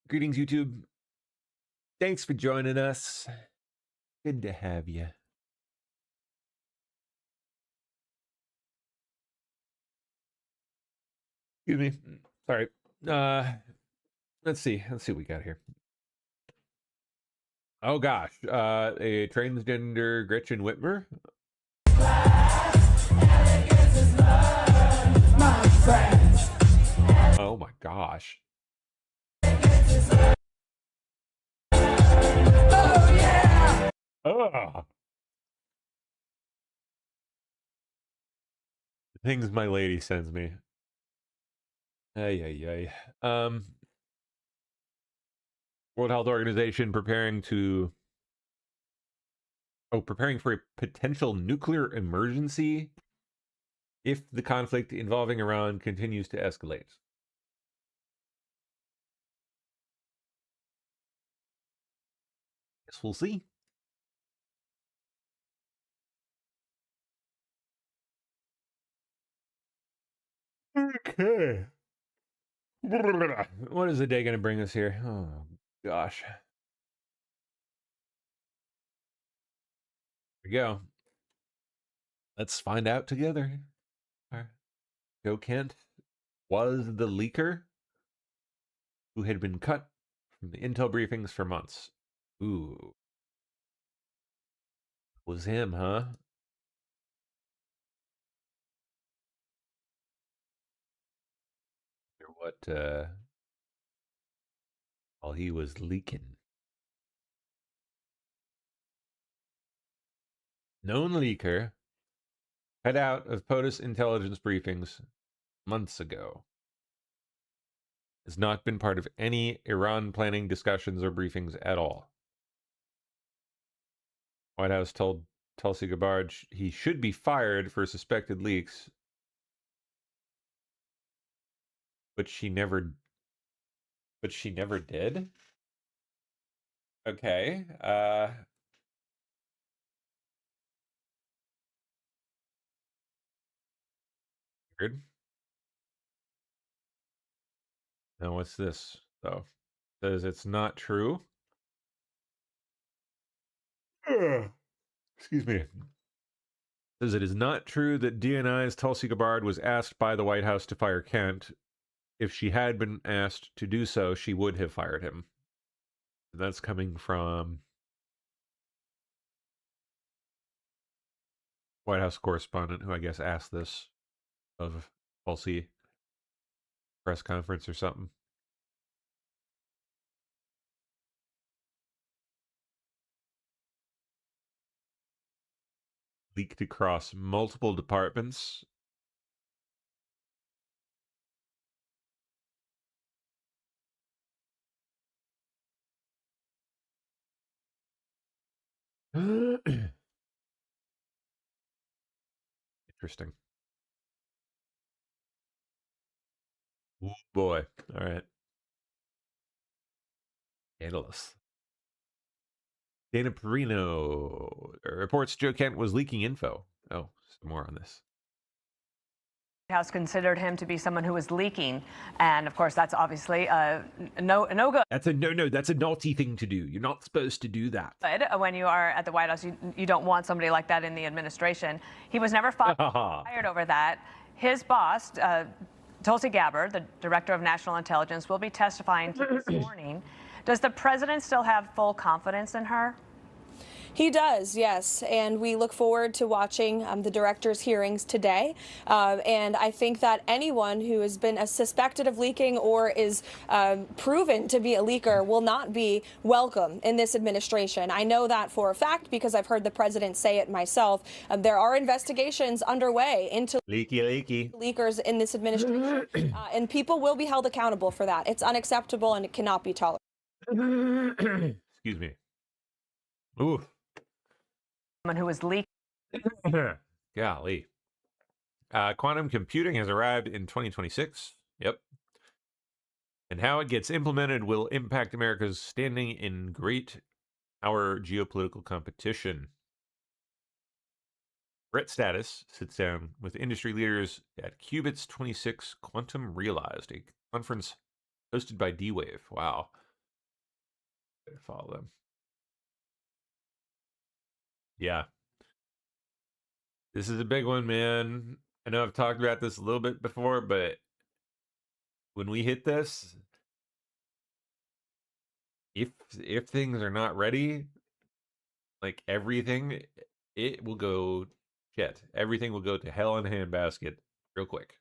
Greetings, YouTube. Thanks for joining us. Good to have you. Excuse me. Sorry. Let's see what we got here. Oh gosh. A transgender Gretchen Whitmer. Oh my gosh. Oh yeah. Oh. Things my lady sends me. Ay. World Health Organization preparing for a potential nuclear emergency if the conflict involving Iran continues to escalate. Guess we'll see. Okay. What is the day going to bring us here? Oh, gosh. Here we go. Let's find out together. Joe Kent was the leaker who had been cut from the intel briefings for months. Ooh. Was him, huh? What, while he was leaking. Known leaker, cut out of POTUS intelligence briefings months ago. Has not been part of any Iran planning discussions or briefings at all. White House told Tulsi Gabbard he should be fired for suspected leaks, but she never did. Okay. Weird. Now what's this though? Says it's not true. Excuse me. Says it is not true that DNI's Tulsi Gabbard was asked by the White House to fire Kent. If she had been asked to do so, she would have fired him. And that's coming from White House correspondent, who I guess asked this of Tulsi press conference or something. Leaked across multiple departments. Interesting. Oh boy. All right. Analysts. Dana Perino reports Joe Kent was leaking info. Oh, some more on this. House considered him to be someone who was leaking, and of course that's obviously no good. That's a no. That's a naughty thing to do. You're not supposed to do that. But when you are at the White House, you don't want somebody like that in the administration. He was never fired over that. His boss, Tulsi Gabbard, the director of national intelligence, will be testifying this morning. Does the president still have full confidence in her? He does, yes, and we look forward to watching the director's hearings today. And I think that anyone who has been suspected of leaking or is proven to be a leaker will not be welcome in this administration. I know that for a fact because I've heard the president say it myself. There are investigations underway into leaky leakers in this administration, and people will be held accountable for that. It's unacceptable and it cannot be tolerated. Excuse me. Ooh. Someone who was leaking. Golly. Quantum computing has arrived in 2026. Yep. And how it gets implemented will impact America's standing in our geopolitical competition. Brett Status sits down with industry leaders at Qubits 26 Quantum Realized, a conference hosted by D-Wave. Wow. Follow them. Yeah. This is a big one, man. I know I've talked about this a little bit before, but when we hit this, if things are not ready, like everything, it will go shit. Everything will go to hell in a handbasket real quick.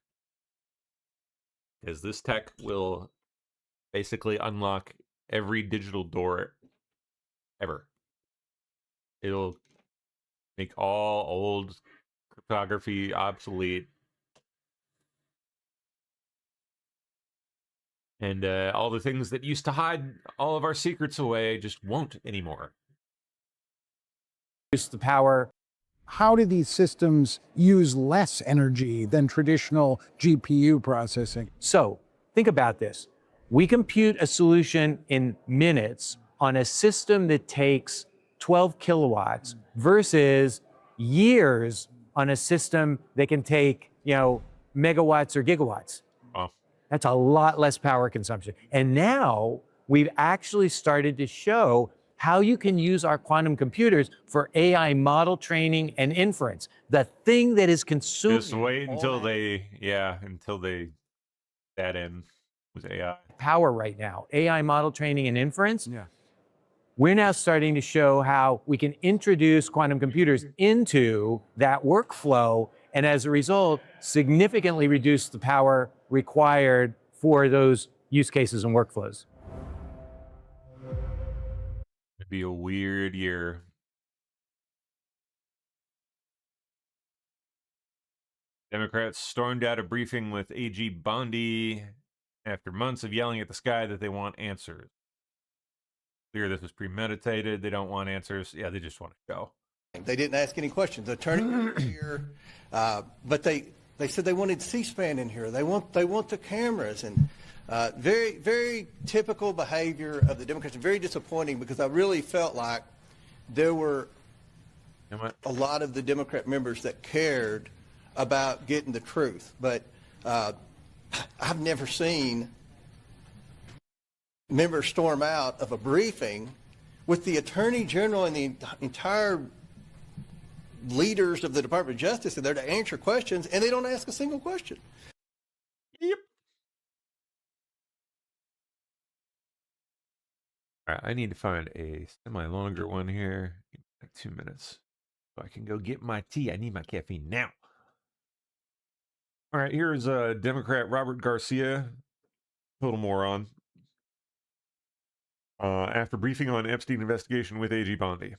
Because this tech will basically unlock every digital door ever. It'll make all old cryptography obsolete. And all the things that used to hide all of our secrets away just won't anymore. Use the power. How do these systems use less energy than traditional GPU processing? So think about this. We compute a solution in minutes on a system that takes 12 kilowatts versus years on a system that can take, megawatts or gigawatts. Oh. That's a lot less power consumption. And now we've actually started to show how you can use our quantum computers for AI model training and inference. The thing that is consuming. Just wait until that in with AI. Power right now, AI model training and inference. Yeah. We're now starting to show how we can introduce quantum computers into that workflow, and as a result, significantly reduce the power required for those use cases and workflows. It'd be a weird year. Democrats stormed out a briefing with AG Bondi after months of yelling at the sky that they want answers. Clear this was premeditated. They don't want answers. Yeah, they just want to go. They didn't ask any questions. The attorney was here, but they said they wanted C-SPAN in here. They want the cameras, and very, very typical behavior of the Democrats. Very disappointing, because I really felt like there were a lot of the Democrat members that cared about getting the truth. But I've never seen members storm out of a briefing with the Attorney General and the entire leaders of the Department of Justice are there to answer questions, and they don't ask a single question. Yep. All right, I need to find a semi-longer one here. Give me like 2 minutes so I can go get my tea. I need my caffeine now. All right, here's Democrat Robert Garcia, total moron, after briefing on Epstein investigation with AG Bondi.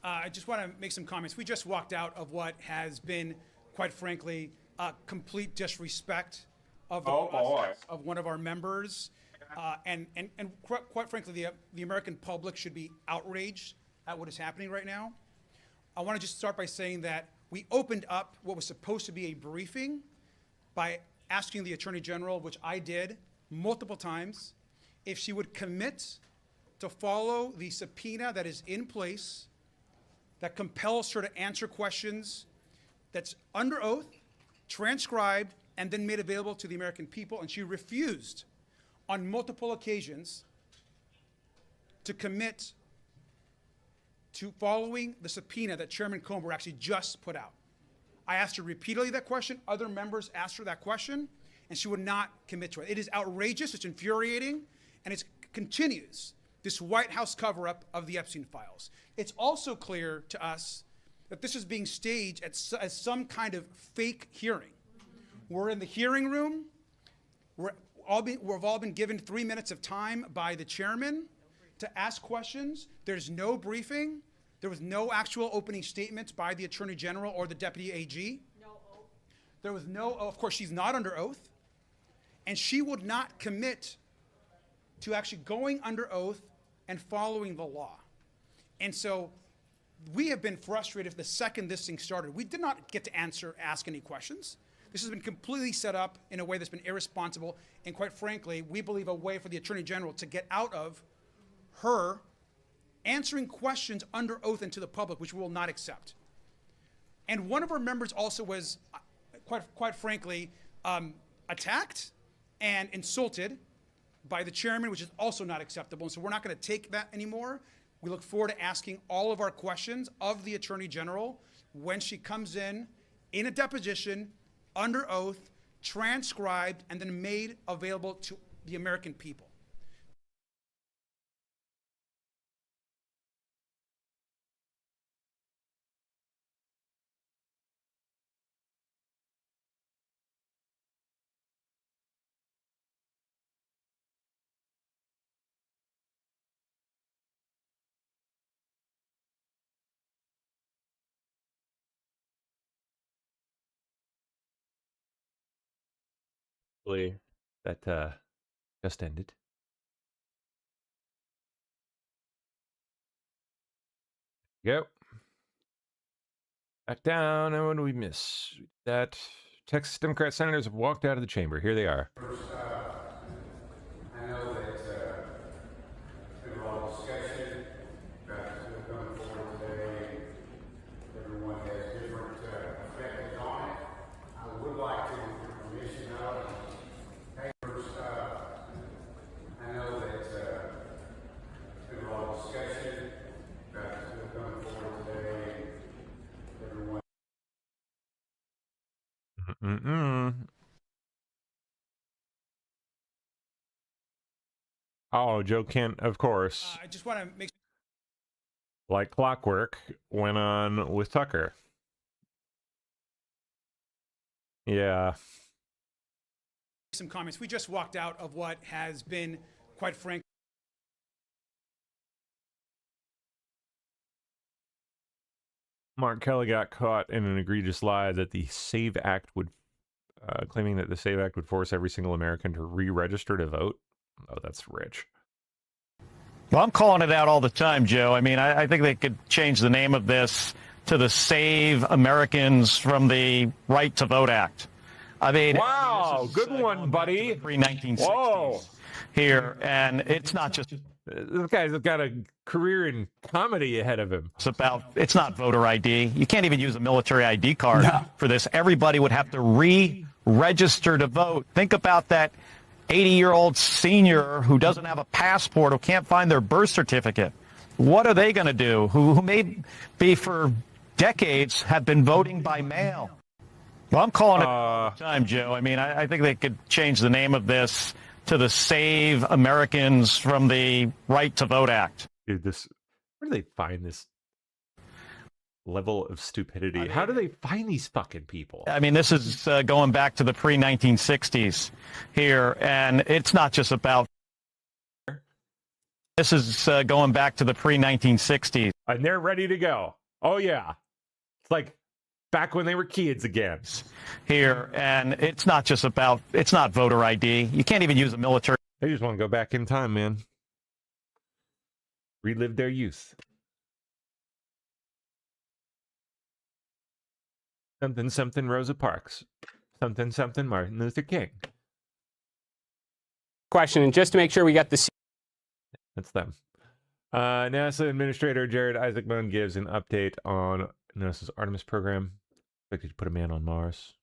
I just want to make some comments. We just walked out of what has been, quite frankly, complete disrespect of the process of one of our members. And quite frankly, the American public should be outraged at what is happening right now. I want to just start by saying that we opened up what was supposed to be a briefing by asking the Attorney General, which I did multiple times, if she would commit to follow the subpoena that is in place that compels her to answer questions that's under oath, transcribed, and then made available to the American people. And she refused on multiple occasions to commit to following the subpoena that Chairman Comer actually just put out. I asked her repeatedly that question. Other members asked her that question, and she would not commit to it. It is outrageous, it's infuriating, and it continues this White House cover-up of the Epstein files. It's also clear to us that this is being staged as some kind of fake hearing. We're in the hearing room. We've all been given 3 minutes of time by the chairman to ask questions. There's no briefing. There was no actual opening statements by the Attorney General or the Deputy AG. No oath. There was no, of course, she's not under oath. And she would not commit to actually going under oath and following the law. And so we have been frustrated the second this thing started. We did not get to ask any questions. This has been completely set up in a way that's been irresponsible, and quite frankly, we believe a way for the Attorney General to get out of her answering questions under oath and to the public, which we will not accept. And one of our members also was, quite frankly, attacked and insulted by the chairman, which is also not acceptable. And so we're not going to take that anymore. We look forward to asking all of our questions of the Attorney General when she comes in a deposition, under oath, transcribed, and then made available to the American people. That just ended. Go. Back down. And what do we miss? That Texas Democrat senators have walked out of the chamber. Here they are. I know that there's been a lot of discussion about what's going forward today. Everyone has different effects on it. I would like to, with permission of papers, I know that there's been a lot of discussion about what's going forward today. Everyone. Oh, Joe Kent, of course, I just want to make like clockwork, went on with Tucker. Yeah. some comments. We just walked out of what has been, quite frankly, Mark Kelly got caught in an egregious lie that the SAVE Act would, claiming that the SAVE Act would force every single American to re-register to vote. Oh, that's rich. Well, I'm calling it out all the time, Joe. I mean, I think they could change the name of this to the Save Americans from the Right to Vote Act. I mean, wow, this is, good one, buddy. Pre-1960s Whoa. here, and it's not just. This guy's got a career in comedy ahead of him. It's not voter ID. You can't even use a military ID card for this. Everybody would have to re-register to vote. Think about that 80-year-old senior who doesn't have a passport, who can't find their birth certificate. What are they going to do? Who may be for decades have been voting by mail. Well, I'm calling it all the time, Joe. I mean, I think they could change the name of this to the Save Americans from the Right to Vote Act. Dude, where do they find this level of stupidity? How do they find these fucking people? I mean, this is going back to the pre-1960s here, and it's not just about. This is going back to the pre-1960s. And they're ready to go. Oh, yeah. It's like back when they were kids again. Here, and it's not just about. It's not voter ID. You can't even use a military. They just want to go back in time, man. Relive their youth. Something, something Rosa Parks. Something, something Martin Luther King. Question, and just to make sure we got the. That's them. NASA Administrator Jared Isaacman gives an update on NASA's Artemis program. Expected to put a man on Mars.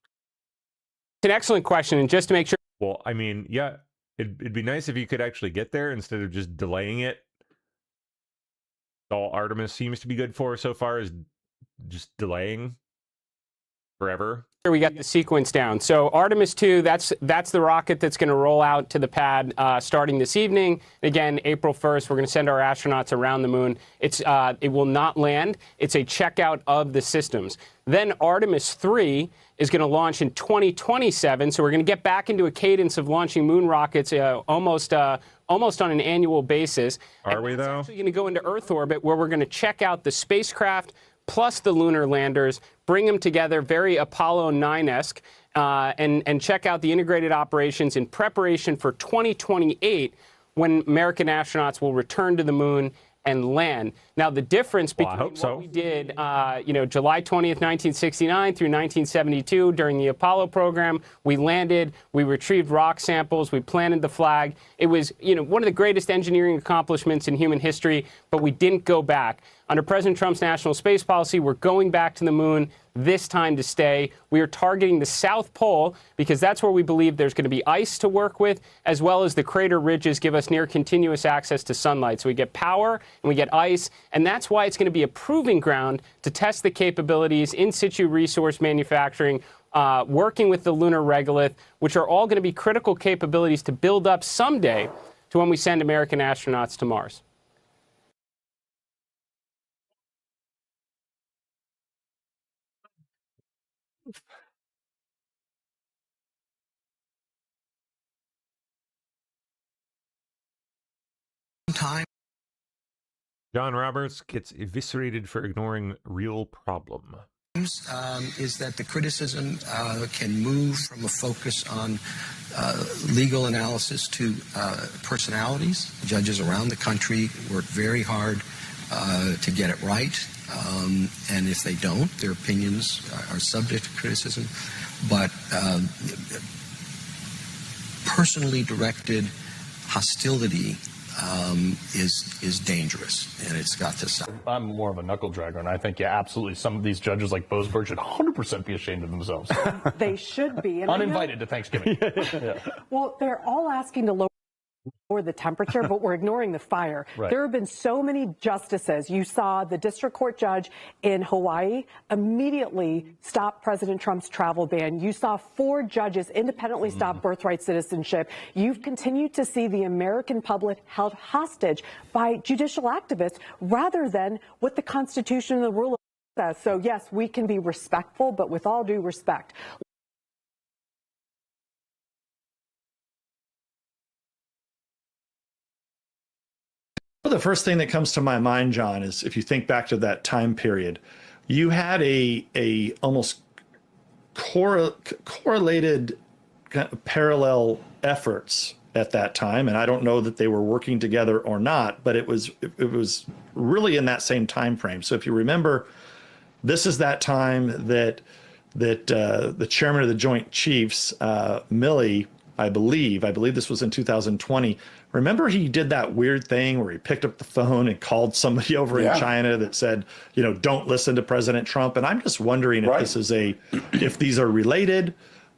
It's an excellent question, and just to make sure. Well, I mean, yeah, it'd be nice if you could actually get there instead of just delaying it. All Artemis seems to be good for so far is just delaying forever. We got the sequence down. So Artemis 2, that's the rocket that's going to roll out to the pad starting this evening. Again, April 1st, we're going to send our astronauts around the moon. It will not land. It's a checkout of the systems. Then Artemis 3 is going to launch in 2027. So we're going to get back into a cadence of launching moon rockets almost on an annual basis. Are we, though? We're actually going to go into Earth orbit where we're going to check out the spacecraft plus the lunar landers, bring them together, very Apollo 9-esque, and check out the integrated operations in preparation for 2028, when American astronauts will return to the moon and land. Now, the difference between what we did, July 20th, 1969 through 1972 during the Apollo program, we landed, we retrieved rock samples, we planted the flag. It was, one of the greatest engineering accomplishments in human history, but we didn't go back. Under President Trump's national space policy, we're going back to the moon. this time to stay. We are targeting the South Pole because that's where we believe there's going to be ice to work with, as well as the crater ridges give us near continuous access to sunlight. So we get power and we get ice, and that's why it's going to be a proving ground to test the capabilities, in situ resource manufacturing, working with the lunar regolith, which are all going to be critical capabilities to build up someday to when we send American astronauts to Mars. John Roberts gets eviscerated for ignoring real problem. Is that the criticism can move from a focus on legal analysis to personalities. Judges around the country work very hard to get it right, and if they don't, their opinions are subject to criticism. But personally directed hostility is dangerous, and it's got to stop. I'm more of a knuckle dragger, and I think, yeah, absolutely, some of these judges like Boasberg should 100% be ashamed of themselves. They should be. And uninvited to Thanksgiving. Yeah. Well, they're all asking to lower the temperature, but we're ignoring the fire. Right. There have been so many justices. You saw the district court judge in Hawaii immediately stop President Trump's travel ban. You saw 4 judges independently stop birthright citizenship. You've continued to see the American public held hostage by judicial activists rather than what the Constitution and the rule of law says. So yes, we can be respectful, but with all due respect, Well, the first thing that comes to my mind, John, is if you think back to that time period, you had a almost correlated kind of parallel efforts at that time, and I don't know that they were working together or not, but it was really in that same time frame. So if you remember, this is that time that the chairman of the Joint Chiefs, Milley, I believe this was in 2020. Remember, he did that weird thing where he picked up the phone and called somebody over in China that said, don't listen to President Trump. And I'm just wondering if this is if these are related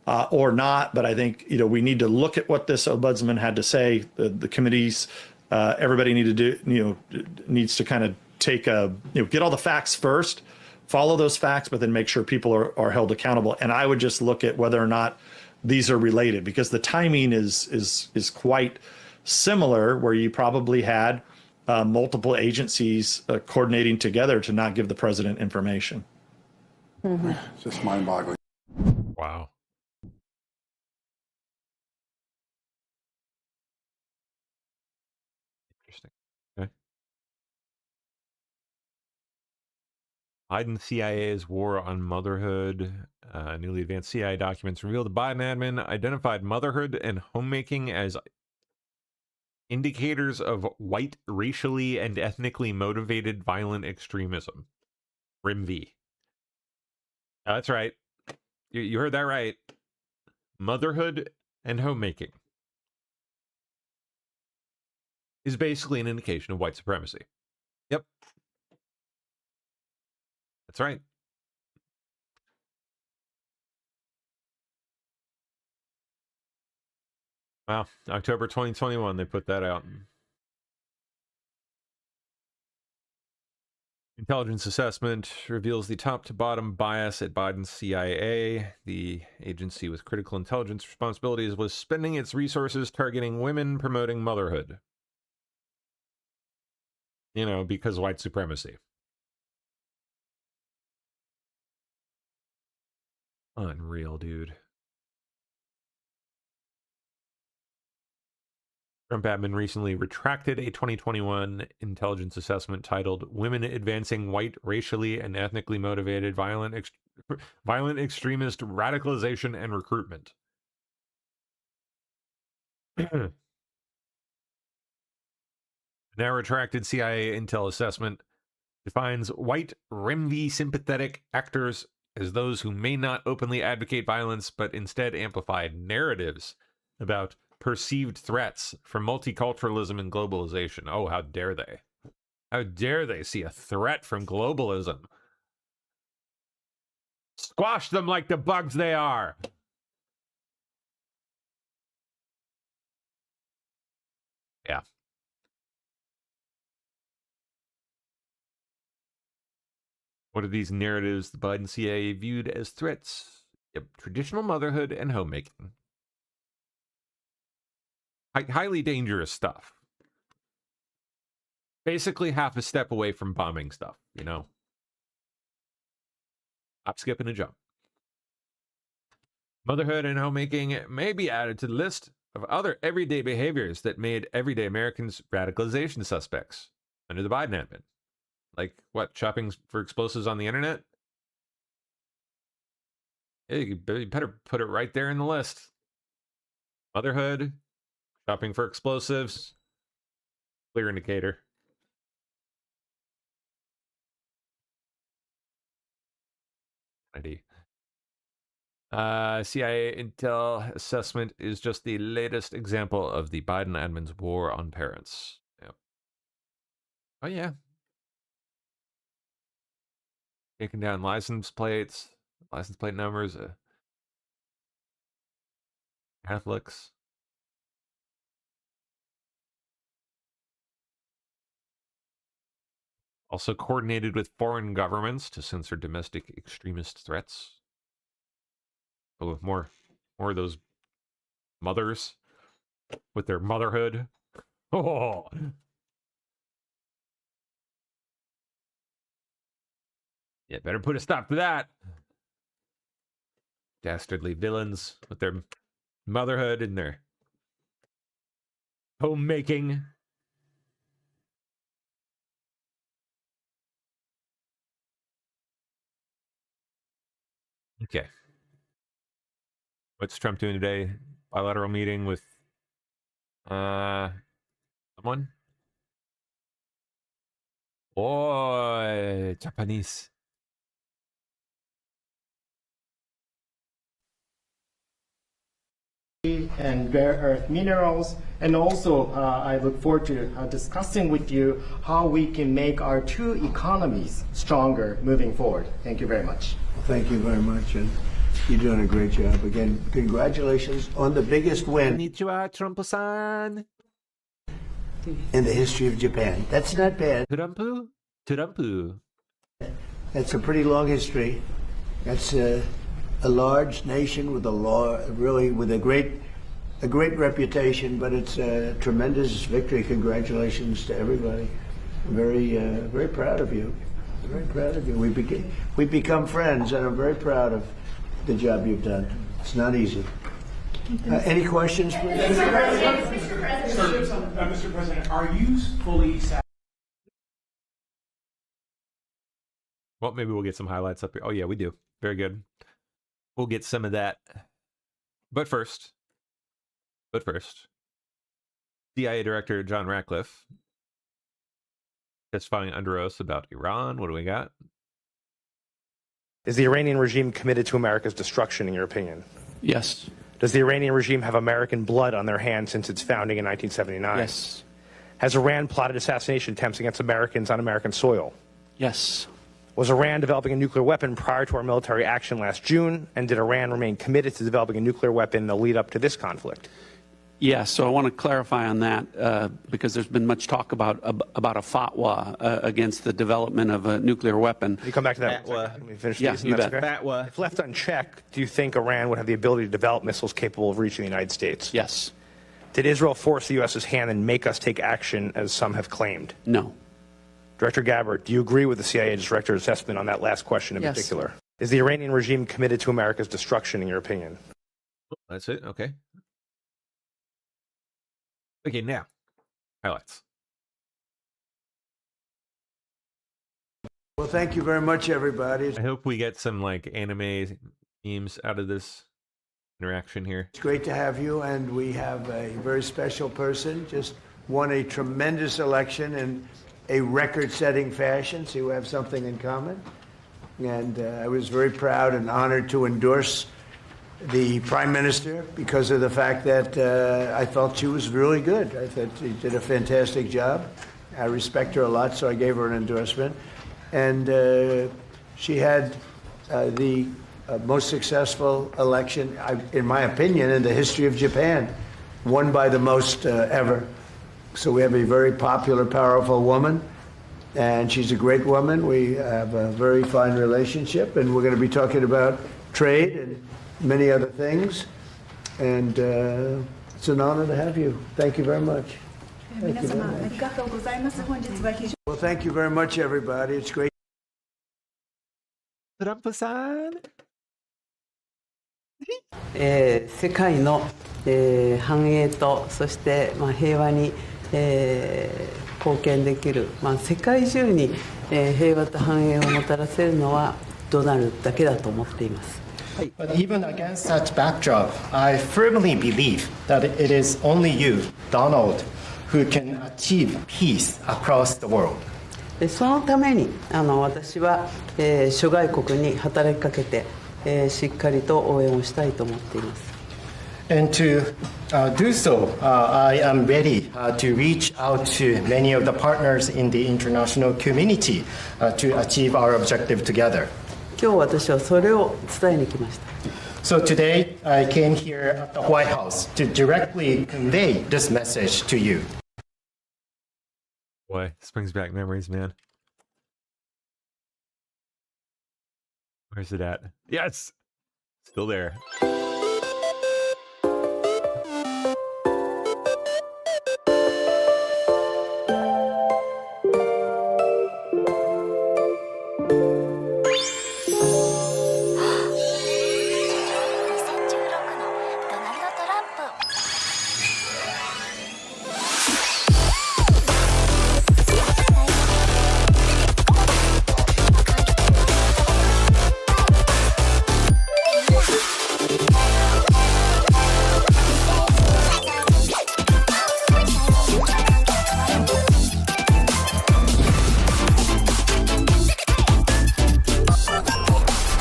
or not. But I think, we need to look at what this ombudsman had to say. The committees, everybody needs to kind of take get all the facts first, follow those facts, but then make sure people are held accountable. And I would just look at whether or not these are related, because the timing is quite similar, where you probably had multiple agencies coordinating together to not give the president information. It's just mind-boggling. Wow. Interesting. Okay. Biden CIA's war on motherhood. Newly advanced CIA documents reveal the Biden admin identified motherhood and homemaking as indicators of white, racially, and ethnically motivated violent extremism. RIMV. That's right. You heard that right. Motherhood and homemaking is basically an indication of white supremacy. Yep. That's right. Wow. October 2021, they put that out. Intelligence assessment reveals the top-to-bottom bias at Biden's CIA. The agency with critical intelligence responsibilities was spending its resources targeting women promoting motherhood. Because white supremacy. Unreal, dude. Trump admin recently retracted a 2021 intelligence assessment titled "Women Advancing White, Racially, and Ethnically Motivated Violent Extremist Radicalization and Recruitment." Now retracted CIA intel assessment defines white RIMV sympathetic actors as those who may not openly advocate violence, but instead amplify narratives about perceived threats from multiculturalism and globalization. Oh, how dare they? How dare they see a threat from globalism? Squash them like the bugs they are. Yeah. What are these narratives the Biden CIA viewed as threats? Yep, traditional motherhood and homemaking. Highly dangerous stuff. Basically half a step away from bombing stuff, you know? Hop, skip, and a jump. Motherhood and homemaking may be added to the list of other everyday behaviors that made everyday Americans radicalization suspects under the Biden admin. Like, what, shopping for explosives on the internet? Yeah, you better put it right there in the list. Motherhood, shopping for explosives, clear indicator. CIA intel assessment is just the latest example of the Biden admin's war on parents. Yep. Oh, yeah. Taking down license plate numbers, Catholics. Also coordinated with foreign governments to censor domestic extremist threats. Oh, more of those mothers with their motherhood. Oh. Yeah, better put a stop to that. Dastardly villains with their motherhood and their homemaking. Okay. What's Trump doing today? Bilateral meeting with someone? Oh, Japanese. And rare earth minerals, and also I look forward to discussing with you how we can make our two economies stronger moving forward. Thank you very much. Well, thank you very much, and you're doing a great job. Again, congratulations on the biggest win Konnichiwa, Trump-san. in the history of Japan. That's not bad. Trumpu? Trumpu. That's a pretty long history. That's a large nation with with a great reputation, but it's a tremendous victory. Congratulations to everybody. I'm very proud of you. Very proud of you. We've become friends, and I'm very proud of the job you've done. It's not easy. Any questions, please? Mr. President, are you fully satisfied? Well, maybe we'll get some highlights up here. Oh, yeah, we do. Very good. We'll get some of that. But first, CIA Director John Ratcliffe testifying under oath about Iran. What do we got? Is the Iranian regime committed to America's destruction, in your opinion? Yes. Does the Iranian regime have American blood on their hands since its founding in 1979? Yes. Has Iran plotted assassination attempts against Americans on American soil? Yes. Was Iran developing a nuclear weapon prior to our military action last June? And did Iran remain committed to developing a nuclear weapon in the lead up to this conflict? Yes. So I want to clarify on that because there's been much talk about a fatwa against the development of a nuclear weapon. Can you come back to that? Let me finish Yeah, these. you bet. Okay? Fatwa. If left unchecked, do you think Iran would have the ability to develop missiles capable of reaching the United States? Yes. Did Israel force the U.S.'s hand and make us take action, as some have claimed? No. Director Gabbard, do you agree with the CIA director's assessment on that last question in particular? Is the Iranian regime committed to America's destruction, in your opinion? That's it. Okay. Okay, now, highlights. Well, thank you very much, everybody. I hope we get some like anime themes out of this interaction here. It's great to have you, and we have a very special person. Just won a tremendous election in a record-setting fashion, so we have something in common. And I was very proud and honored to endorse the Prime Minister because of the fact that I felt she was really good. I thought she did a fantastic job. I respect her a lot, so I gave her an endorsement. And she had the most successful election, in my opinion, in the history of Japan, won by the most ever. So we have a very popular, powerful woman, and she's a great woman. We have a very fine relationship, and we're going to be talking about trade and many other things. And it's an honor to have you. Thank you very much. Thank you very much. Well, thank you very much, everybody. It's great. トランプさん。世界の、繁栄とそして、平和に、貢献できる、世界中に、平和と繁栄をもたらせるのはドナルドだけだと思っています。But even against such backdrop, I firmly believe that it is only you, Donald, who can achieve peace across the world. そのために私は、諸外国に働きかけて、しっかりと応援をしたいと思っています。And to do so, I am ready to reach out to many of the partners in the international community to achieve our objective together. 今日私はそれを伝えに来ました。So today I came here at the White House to directly convey this message to you. Boy, this brings back memories, man. Where's it at? Yes! Still there.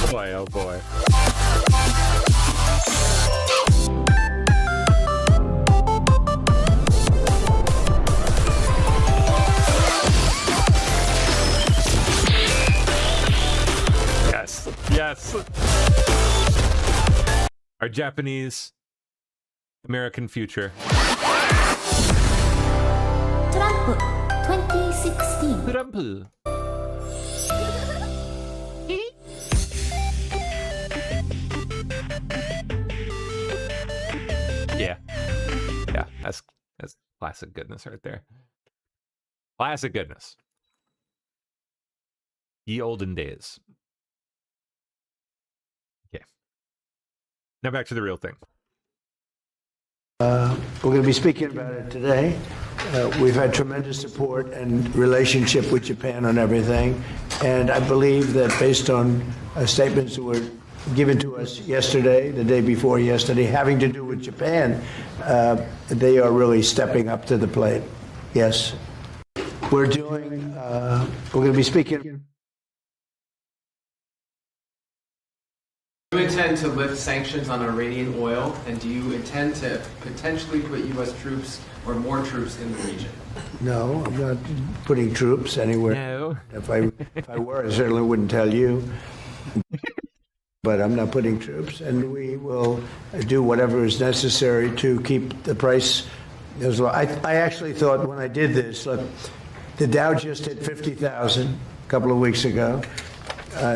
Boy, oh boy. Yes, yes. Our Japanese American future. Trump 2016. Trump. Yeah, that's classic goodness right there. Classic goodness. Ye olden days. Okay. Now back to the real thing. We're going to be speaking about it today. We've had tremendous support and relationship with Japan on everything. And I believe that based on statements that were given to us yesterday, the day before yesterday, having to do with Japan, they are really stepping up to the plate. Yes. We're going to be speaking. Do you intend to lift sanctions on Iranian oil, and do you intend to potentially put U.S. troops or more troops in the region? No, I'm not putting troops anywhere. No. If I were, I certainly wouldn't tell you. But I'm not putting troops, and we will do whatever is necessary to keep the price as low. I actually thought when I did this, look, the Dow just hit 50,000 a couple of weeks ago.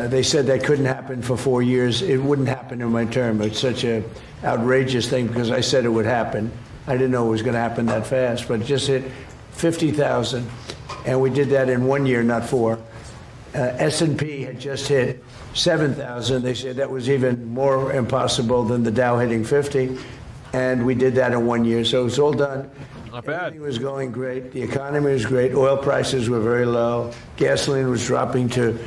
They said that couldn't happen for 4 years. It wouldn't happen in my term. It's such an outrageous thing because I said it would happen. I didn't know it was going to happen that fast, but it just hit 50,000, and we did that in 1 year, not 4. S&P had just hit 7,000. They said that was even more impossible than the Dow hitting 50, and we did that in 1 year. So it's all done. Not bad. Everything was going great. The economy was great. Oil prices were very low. Gasoline was dropping to,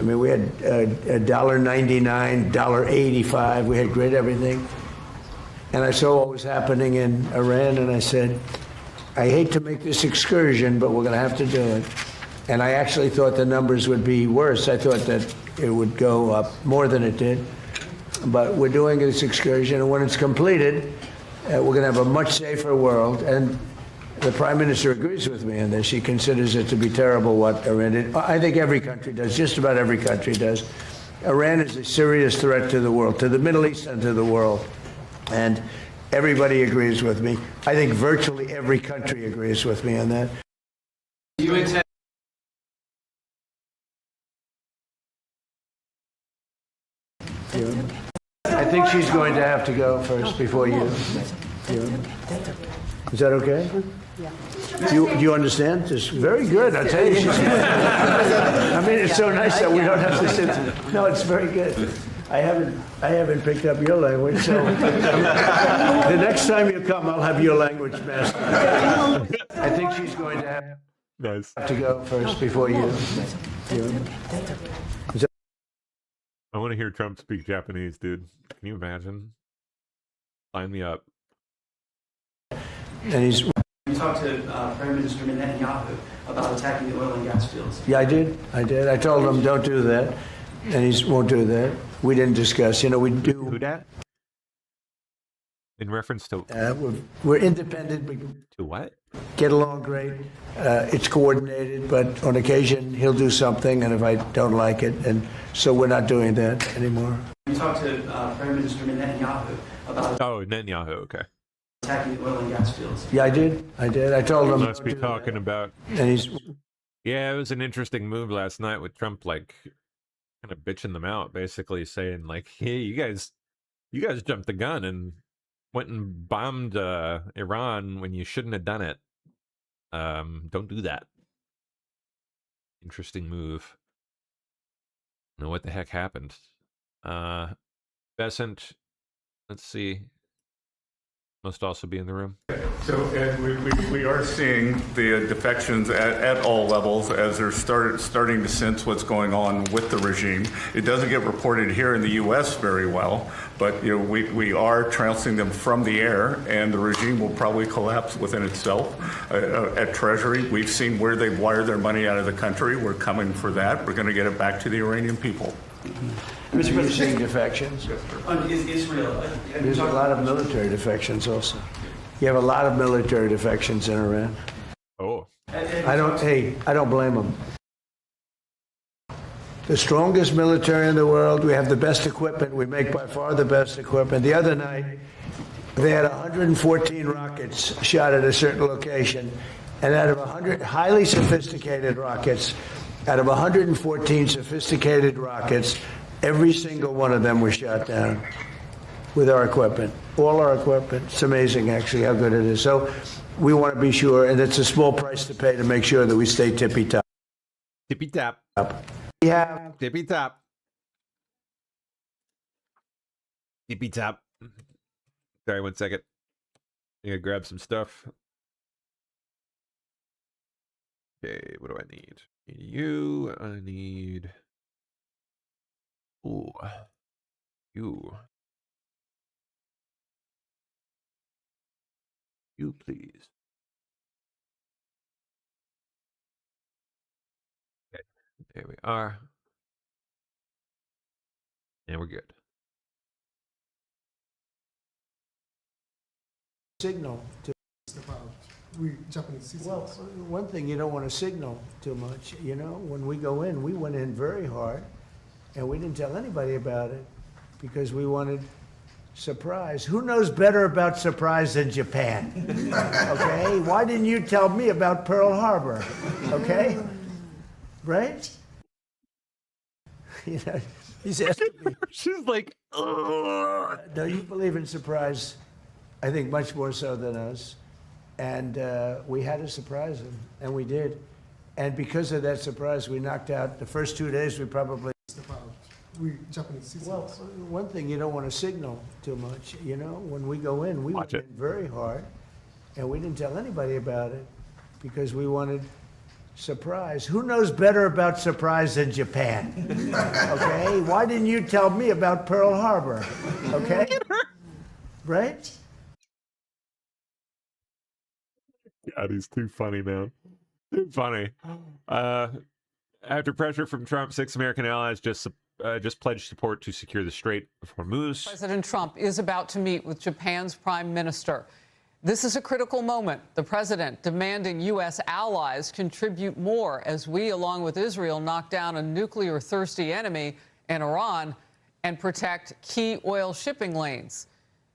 we had $1.99, $1.85. We had great everything. And I saw what was happening in Iran, and I said, I hate to make this excursion, but we're going to have to do it. And I actually thought the numbers would be worse. I thought that it would go up more than it did. But we're doing this excursion, and when it's completed, we're going to have a much safer world. And the Prime Minister agrees with me on this. She considers it to be terrible what Iran did. I think every country does, just about every country does. Iran is a serious threat to the world, to the Middle East and to the world. And everybody agrees with me. I think virtually every country agrees with me on that. Do you intend? I think she's going to have to go first before you. Is that okay? Do you understand? Just very good. I tell you, I mean, it's so nice that we don't have to sit. No, it's very good. I haven't picked up your language, so the next time you come, I'll have your language mastered. I think she's going to have to go first before you. I want to hear Trump speak Japanese, dude. Can you imagine? Sign me up. And he's. You talked to Prime Minister Netanyahu about attacking the oil and gas fields. Yeah, I did. I told him don't do that, and he won't do that. We didn't discuss. You know, we do. Who that? In reference to. We're independent. We to what? Get along great. It's coordinated, but on occasion he'll do something, and if I don't like it, and so we're not doing that anymore. You talked to Prime Minister Netanyahu about. Oh, Netanyahu. Okay. Attacking the oil and gas fields. Yeah, I did. I told him. Must be talking about. And he's. Yeah, it was an interesting move last night with Trump, like, kind of bitching them out, basically saying, like, "Hey, you guys jumped the gun and went and bombed Iran when you shouldn't have done it. Don't do that." Interesting move. I don't know what the heck happened. Besant, let's see. Must also be in the room. So Ed, we are seeing the defections at all levels as they're starting to sense what's going on with the regime. It doesn't get reported here in the U.S. very well, but you know we are trouncing them from the air, and the regime will probably collapse within itself. At Treasury, we've seen where they've wired their money out of the country. We're coming for that. We're going to get it back to the Iranian people. Mr. President, seeing defections. Israel. There's a lot of military defections also. You have a lot of military defections in Iran. Oh. I don't blame them. The strongest military in the world. We have the best equipment. We make by far the best equipment. The other night, they had 114 rockets shot at a certain location, and out of 100 highly sophisticated rockets, out of 114 sophisticated rockets, every single one of them was shot down with our equipment, all our equipment. It's amazing, actually, how good it is. So we want to be sure, and it's a small price to pay to make sure that we stay tippy-top. Tippy-top. We have tippy-top. Tippy-top. Sorry, 1 second. I'm going to grab some stuff. Okay, what do I need? I need... Ooh. You please. Okay, there we are. And we're good. Signal to well, one thing, you don't want to signal too much. You know, when we go in, we went in very hard, and we didn't tell anybody about it because we wanted surprise. Who knows better about surprise than Japan? Okay? Why didn't you tell me about Pearl Harbor? Okay? Right? You know, he's asking me. She's like, ugh. No, you believe in surprise, I think, much more so than us. And we had to surprise him, and we did. And because of that surprise, we knocked out the first 2 days. We probably. Well, one thing, you don't want to signal too much. You know, when we go in, we went in very hard, and we didn't tell anybody about it because we wanted surprise. Who knows better about surprise than Japan? Okay? Why didn't you tell me about Pearl Harbor? Okay? Right? God, he's too funny, man. Too funny. After pressure from Trump, 6 American allies just pledged support to secure the Strait of Hormuz. President Trump is about to meet with Japan's prime minister. This is a critical moment. The president demanding U.S. allies contribute more as we, along with Israel, knock down a nuclear-thirsty enemy in Iran and protect key oil shipping lanes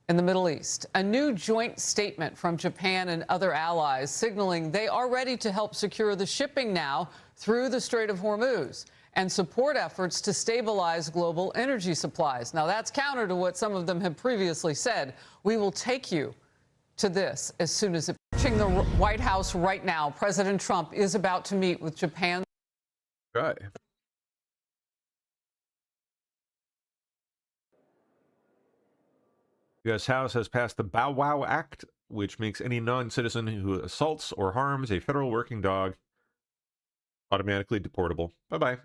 in the Middle East. A new joint statement from Japan and other allies signaling they are ready to help secure the shipping now through the Strait of Hormuz and support efforts to stabilize global energy supplies. Now, that's counter to what some of them have previously said. We will take you to this as soon as it. Approaching the White House right now, President Trump is about to meet with Japan. Right. U.S. House has passed the Bow Wow Act, which makes any non-citizen who assaults or harms a federal working dog automatically deportable. Bye-bye.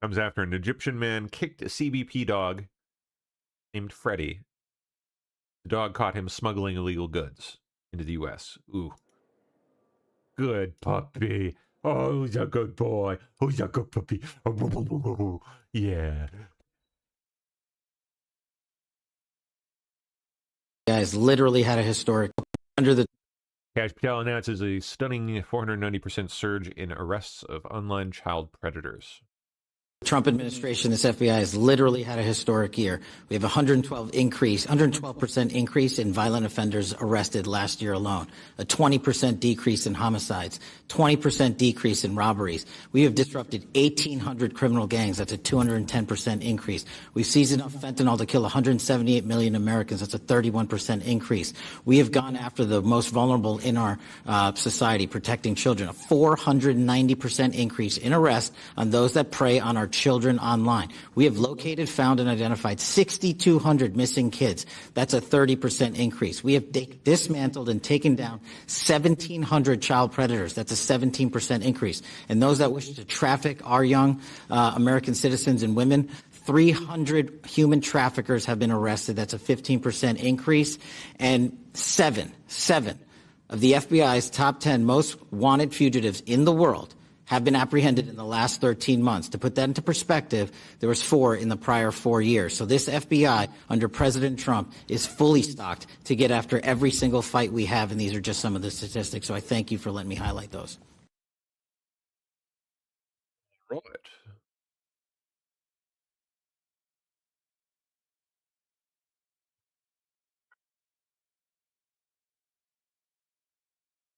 Comes after an Egyptian man kicked a CBP dog named Freddy. The dog caught him smuggling illegal goods into the U.S. Ooh. Good puppy. Oh, who's a good boy? Who's a good puppy? Oh, yeah. Guys literally had a historic under the Kash Patel announces a stunning 490% surge in arrests of online child predators. Trump administration, this FBI has literally had a historic year. We have 112% increase in violent offenders arrested last year alone, a 20% decrease in homicides, 20% decrease in robberies. We have disrupted 1,800 criminal gangs. That's a 210% increase. We've seized enough fentanyl to kill 178 million Americans. That's a 31% increase. We have gone after the most vulnerable in our society, protecting children, a 490% increase in arrests on those that prey on our children online. We have located, found, and identified 6,200 missing kids. That's a 30% increase. We have dismantled and taken down 1,700 child predators. That's a 17% increase. And those that wish to traffic our young American citizens and women, 300 human traffickers have been arrested. That's a 15% increase. And seven of the FBI's top 10 most wanted fugitives in the world have been apprehended in the last 13 months. To put that into perspective, there was 4 in the prior 4 years. So this FBI under President Trump is fully stocked to get after every single fight we have, and these are just some of the statistics. So I thank you for letting me highlight those. Right.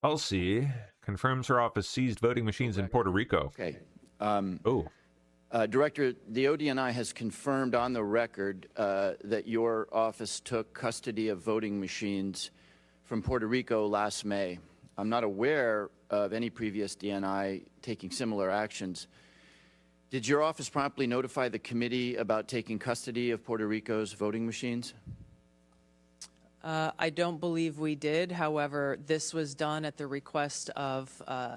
Tulsi confirms her office seized voting machines in Puerto Rico. Okay. Director, the ODNI has confirmed on the record that your office took custody of voting machines from Puerto Rico last May. I'm not aware of any previous DNI taking similar actions. Did your office promptly notify the committee about taking custody of Puerto Rico's voting machines? I don't believe we did. However, this was done at the request of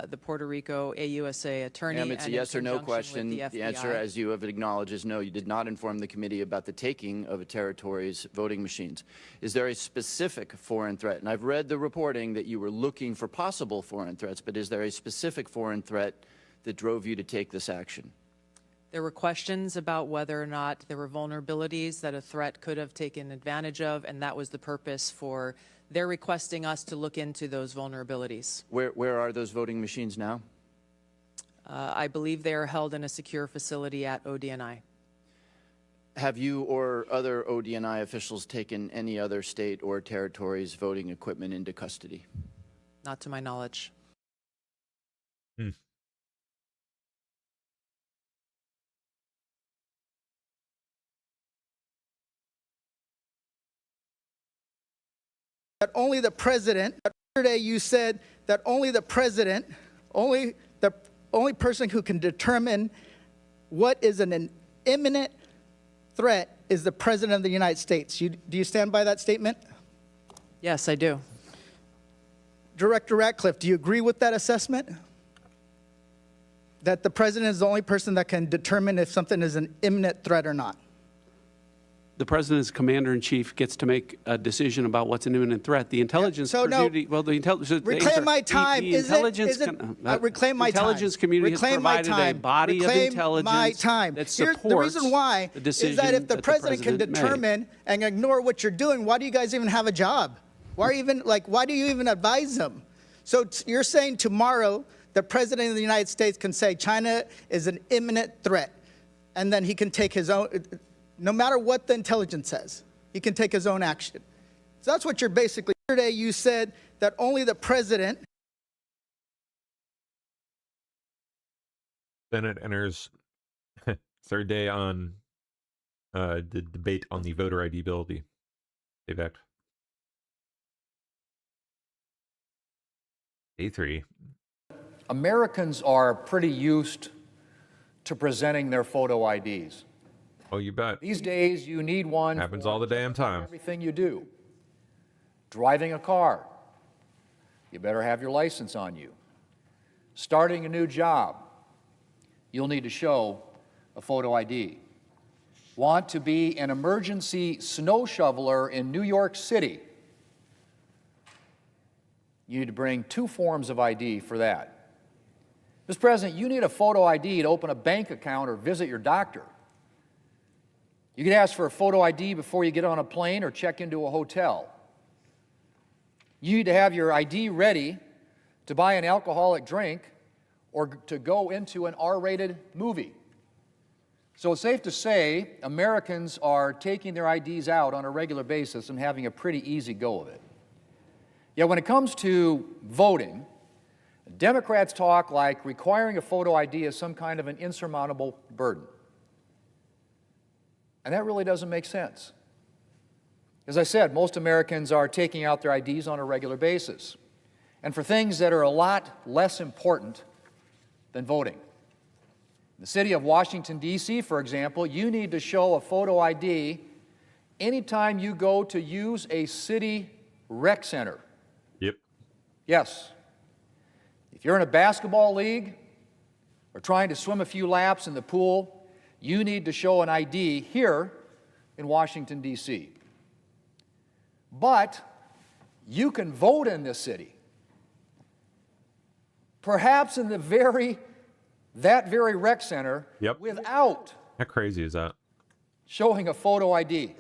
the Puerto Rico AUSA attorney. Ma'am, it's a yes or no question. The answer, as you have acknowledged, is no. You did not inform the committee about the taking of a territory's voting machines. Is there a specific foreign threat? And I've read the reporting that you were looking for possible foreign threats, but is there a specific foreign threat that drove you to take this action? There were questions about whether or not there were vulnerabilities that a threat could have taken advantage of, and that was the purpose for their requesting us to look into those vulnerabilities. Where are those voting machines now? I believe they are held in a secure facility at ODNI. Have you or other ODNI officials taken any other state or territory's voting equipment into custody? Not to my knowledge. That only the president, yesterday you said that only the president, the only person who can determine what is an imminent threat is the president of the United States. Do you stand by that statement? Yes, I do. Director Ratcliffe, do you agree with that assessment? That the president is the only person that can determine if something is an imminent threat or not? The president's commander-in-chief gets to make a decision about what's an imminent threat. The intelligence community, well, the intelligence... Reclaim my time. The intelligence reclaim my time. Intelligence community has provided a body of intelligence that supports the reason why the decision is that if the president can determine and ignore what you're doing, why do you guys even have a job? Why do you even advise them? So you're saying tomorrow the President of the United States can say China is an imminent threat, and then he can take his own, no matter what the intelligence says, he can take his own action. So that's what you're basically, yesterday you said that only the President. Senate enters third day on the debate on the voter ID bill, the SAVE Act. Day 3. Americans are pretty used to presenting their photo IDs. Oh, you bet. These days, you need one. Happens all the damn time. Everything you do. Driving a car, you better have your license on you. Starting a new job, you'll need to show a photo ID. Want to be an emergency snow shoveler in New York City, you need to bring 2 forms of ID for that. Mr. President, you need a photo ID to open a bank account or visit your doctor. You could ask for a photo ID before you get on a plane or check into a hotel. You need to have your ID ready to buy an alcoholic drink or to go into an R-rated movie. So it's safe to say Americans are taking their IDs out on a regular basis and having a pretty easy go of it. Yet when it comes to voting, Democrats talk like requiring a photo ID is some kind of an insurmountable burden. And that really doesn't make sense. As I said, most Americans are taking out their IDs on a regular basis, and for things that are a lot less important than voting. In the city of Washington, D.C., for example, you need to show a photo ID anytime you go to use a city rec center. Yep. Yes. If you're in a basketball league or trying to swim a few laps in the pool, you need to show an ID here in Washington, D.C. But you can vote in this city. Perhaps in that very rec center without how crazy is that? Showing a photo ID.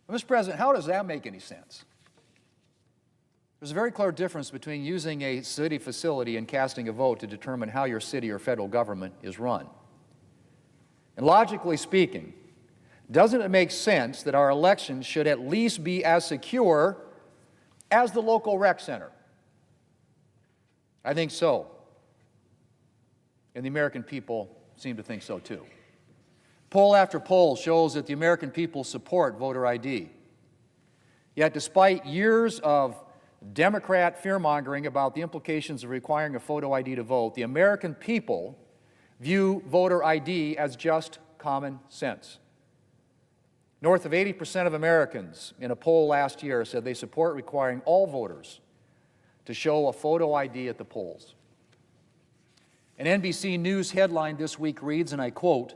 Mr. President, how does that make any sense? There's a very clear difference between using a city facility and casting a vote to determine how your city or federal government is run. And logically speaking, doesn't it make sense that our elections should at least be as secure as the local rec center? I think so. And the American people seem to think so too. Poll after poll shows that the American people support voter ID. Yet despite years of Democrat fear-mongering about the implications of requiring a photo ID to vote, the American people view voter ID as just common sense. North of 80% of Americans in a poll last year said they support requiring all voters to show a photo ID at the polls. An NBC News headline this week reads, and I quote,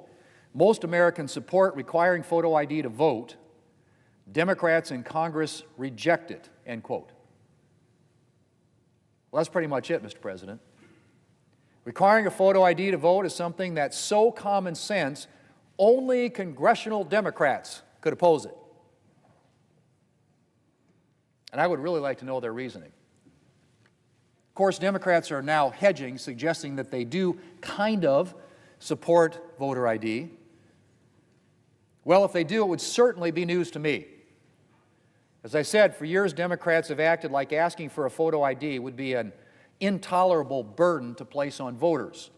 "Most Americans support requiring photo ID to vote. Democrats in Congress reject it," end quote. Well, that's pretty much it, Mr. President. Requiring a photo ID to vote is something that's so common sense, only congressional Democrats could oppose it. And I would really like to know their reasoning. Of course, Democrats are now hedging, suggesting that they do kind of support voter ID. Well, if they do, it would certainly be news to me. As I said, for years, Democrats have acted like asking for a photo ID would be an intolerable burden to place on voters.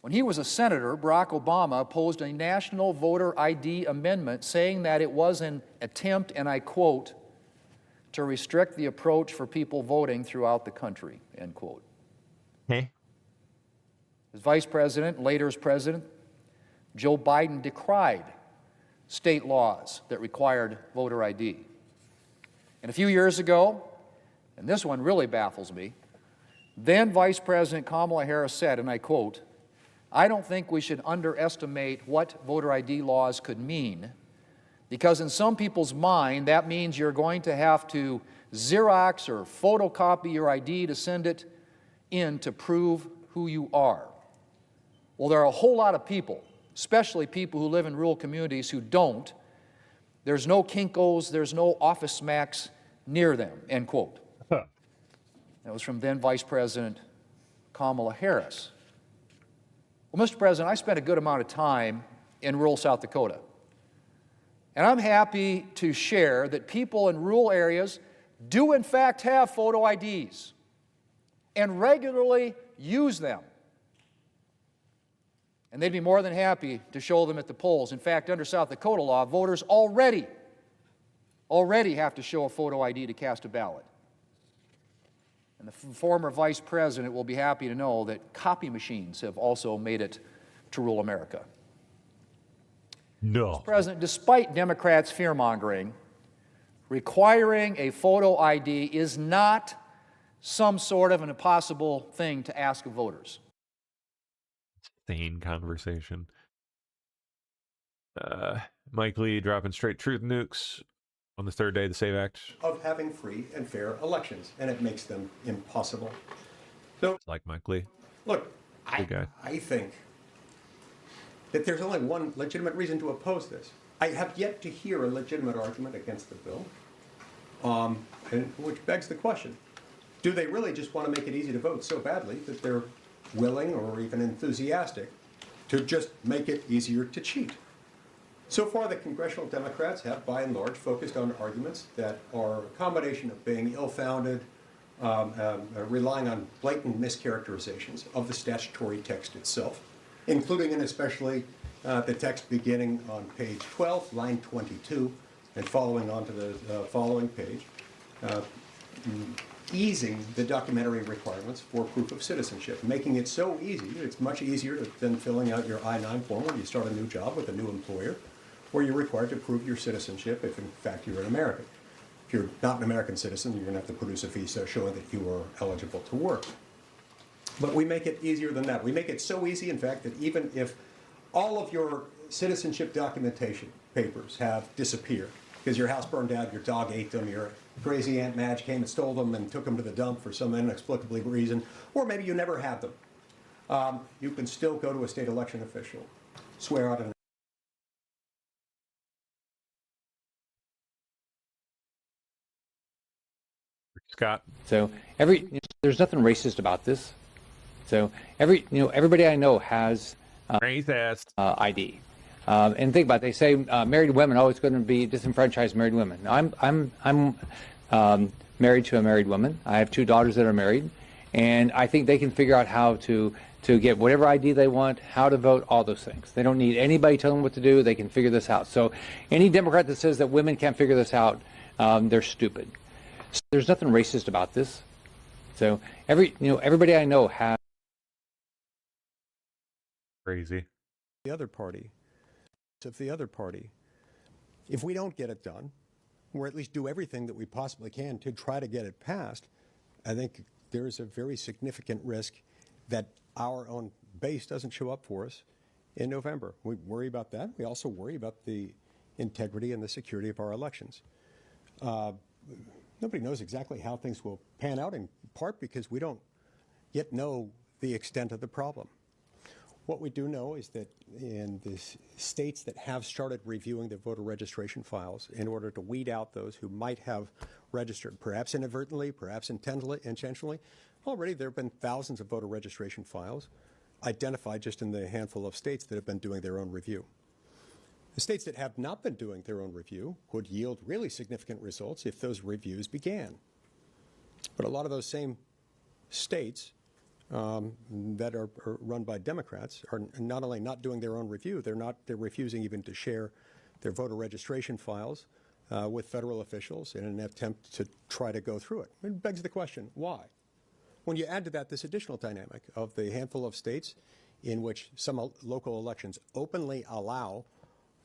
When he was a senator, Barack Obama opposed a national voter ID amendment saying that it was an attempt, and I quote, to restrict the approach for people voting throughout the country, end quote. Okay. As vice president, later as president, Joe Biden decried state laws that required voter ID. And a few years ago, and this one really baffles me, then Vice President Kamala Harris said, and I quote, "I don't think we should underestimate what voter ID laws could mean, because in some people's mind, that means you're going to have to Xerox or photocopy your ID to send it in to prove who you are." Well, there are a whole lot of people, especially people who live in rural communities, who don't. There's no Kinkos, there's no Office Max near them, end quote. That was from then Vice President Kamala Harris. Well, Mr. President, I spent a good amount of time in rural South Dakota. And I'm happy to share that people in rural areas do in fact have photo IDs and regularly use them. And they'd be more than happy to show them at the polls. In fact, under South Dakota law, voters already have to show a photo ID to cast a ballot. And the former vice president will be happy to know that copy machines have also made it to rural America. No. Mr. President, despite Democrats' fear-mongering, requiring a photo ID is not some sort of an impossible thing to ask of voters. Sane conversation. Mike Lee dropping straight truth nukes on the third day of the SAVE Act. Of having free and fair elections, and it makes them impossible. So, like Mike Lee. Look, Good guy. I think that there's only one legitimate reason to oppose this. I have yet to hear a legitimate argument against the bill, and which begs the question, do they really just want to make it easy to vote so badly that they're willing or even enthusiastic to just make it easier to cheat? So far, the Congressional Democrats have, by and large, focused on arguments that are a combination of being ill-founded, relying on blatant mischaracterizations of the statutory text itself, including and especially the text beginning on page 12, line 22, and following on to the following page, easing the documentary requirements for proof of citizenship, making it so easy, it's much easier than filling out your I-9 form when you start a new job with a new employer, where you're required to prove your citizenship if in fact you're an American. If you're not an American citizen, you're going to have to produce a visa showing that you are eligible to work. But we make it easier than that. We make it so easy, in fact, that even if all of your citizenship documentation papers have disappeared, because your house burned down, your dog ate them, your crazy Aunt Madge came and stole them and took them to the dump for some inexplicable reason, or maybe you never had them, you can still go to a state election official, swear out an Scott. So there's nothing racist about this. So everybody I know has ID. And think about it, they say married women, it's going to be disenfranchised married women. I'm married to a married woman. I have 2 daughters that are married, and I think they can figure out how to get whatever ID they want, how to vote, all those things. They don't need anybody telling them what to do. They can figure this out. So any Democrat that says that women can't figure this out, they're stupid. So there's nothing racist about this. So everybody I know has crazy. The other party, if we don't get it done, or at least do everything that we possibly can to try to get it passed, I think there is a very significant risk that our own base doesn't show up for us in November. We worry about that. We also worry about the integrity and the security of our elections. Nobody knows exactly how things will pan out, in part because we don't yet know the extent of the problem. What we do know is that in the states that have started reviewing the voter registration files in order to weed out those who might have registered, perhaps inadvertently, perhaps intentionally, already there have been thousands of voter registration files identified just in the handful of states that have been doing their own review. The states that have not been doing their own review would yield really significant results if those reviews began. But a lot of those same states that are run by Democrats are not only not doing their own review, they're refusing even to share their voter registration files with federal officials in an attempt to try to go through it. It begs the question, why? When you add to that this additional dynamic of the handful of states in which some local elections openly allow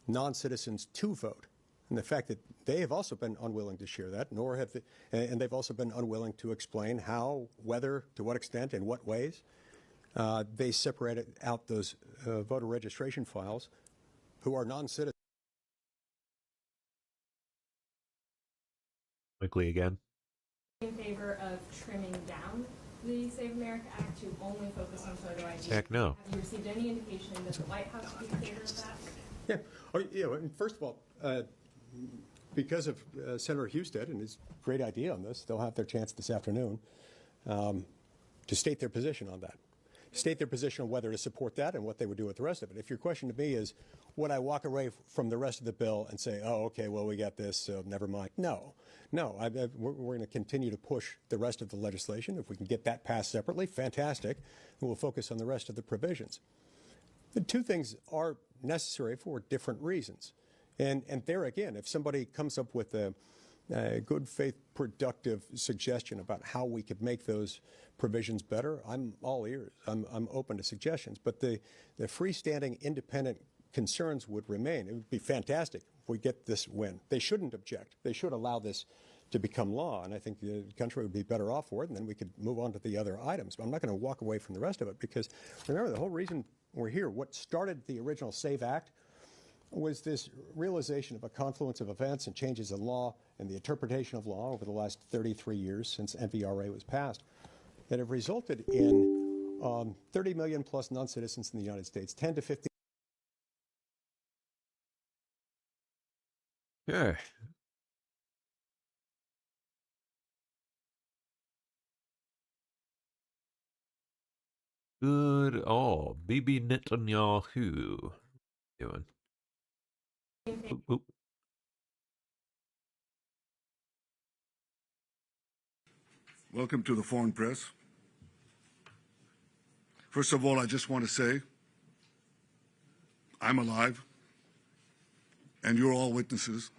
non-citizens to vote, and the fact that they have also been unwilling to share that, and they've also been unwilling to explain how, whether, to what extent, in what ways, they separated out those voter registration files who are non-citizens. Quickly again. In favor of trimming down the Save America Act to only focus on photo ID? Heck no. Have you received any indication that the White House would be in favor of that? Yeah. And first of all, because of Senator Husted and his great idea on this, they'll have their chance this afternoon. to state their position on that. State their position on whether to support that and what they would do with the rest of it. If your question to me is, would I walk away from the rest of the bill and say, oh, okay, well, we got this, so never mind? No. We're going to continue to push the rest of the legislation. If we can get that passed separately, fantastic. And we'll focus on the rest of the provisions. The two things are necessary for different reasons. And there again, if somebody comes up with a good faith, productive suggestion about how we could make those provisions better, I'm all ears. I'm open to suggestions. But the freestanding, independent concerns would remain. It would be fantastic if we get this win. They shouldn't object. They should allow this to become law, and I think the country would be better off for it, and then we could move on to the other items. But I'm not going to walk away from the rest of it, because remember, the whole reason we're here, what started the original SAVE Act, was this realization of a confluence of events and changes in law and the interpretation of law over the last 33 years since NVRA was passed that have resulted in 30 million plus non-citizens in the United States, 10 to 15. Yeah. Good. Oh, Bibi Netanyahu. Doing. Oop, oop. Welcome to the Foreign Press. First of all, I just want to say I'm alive, and you're all witnesses.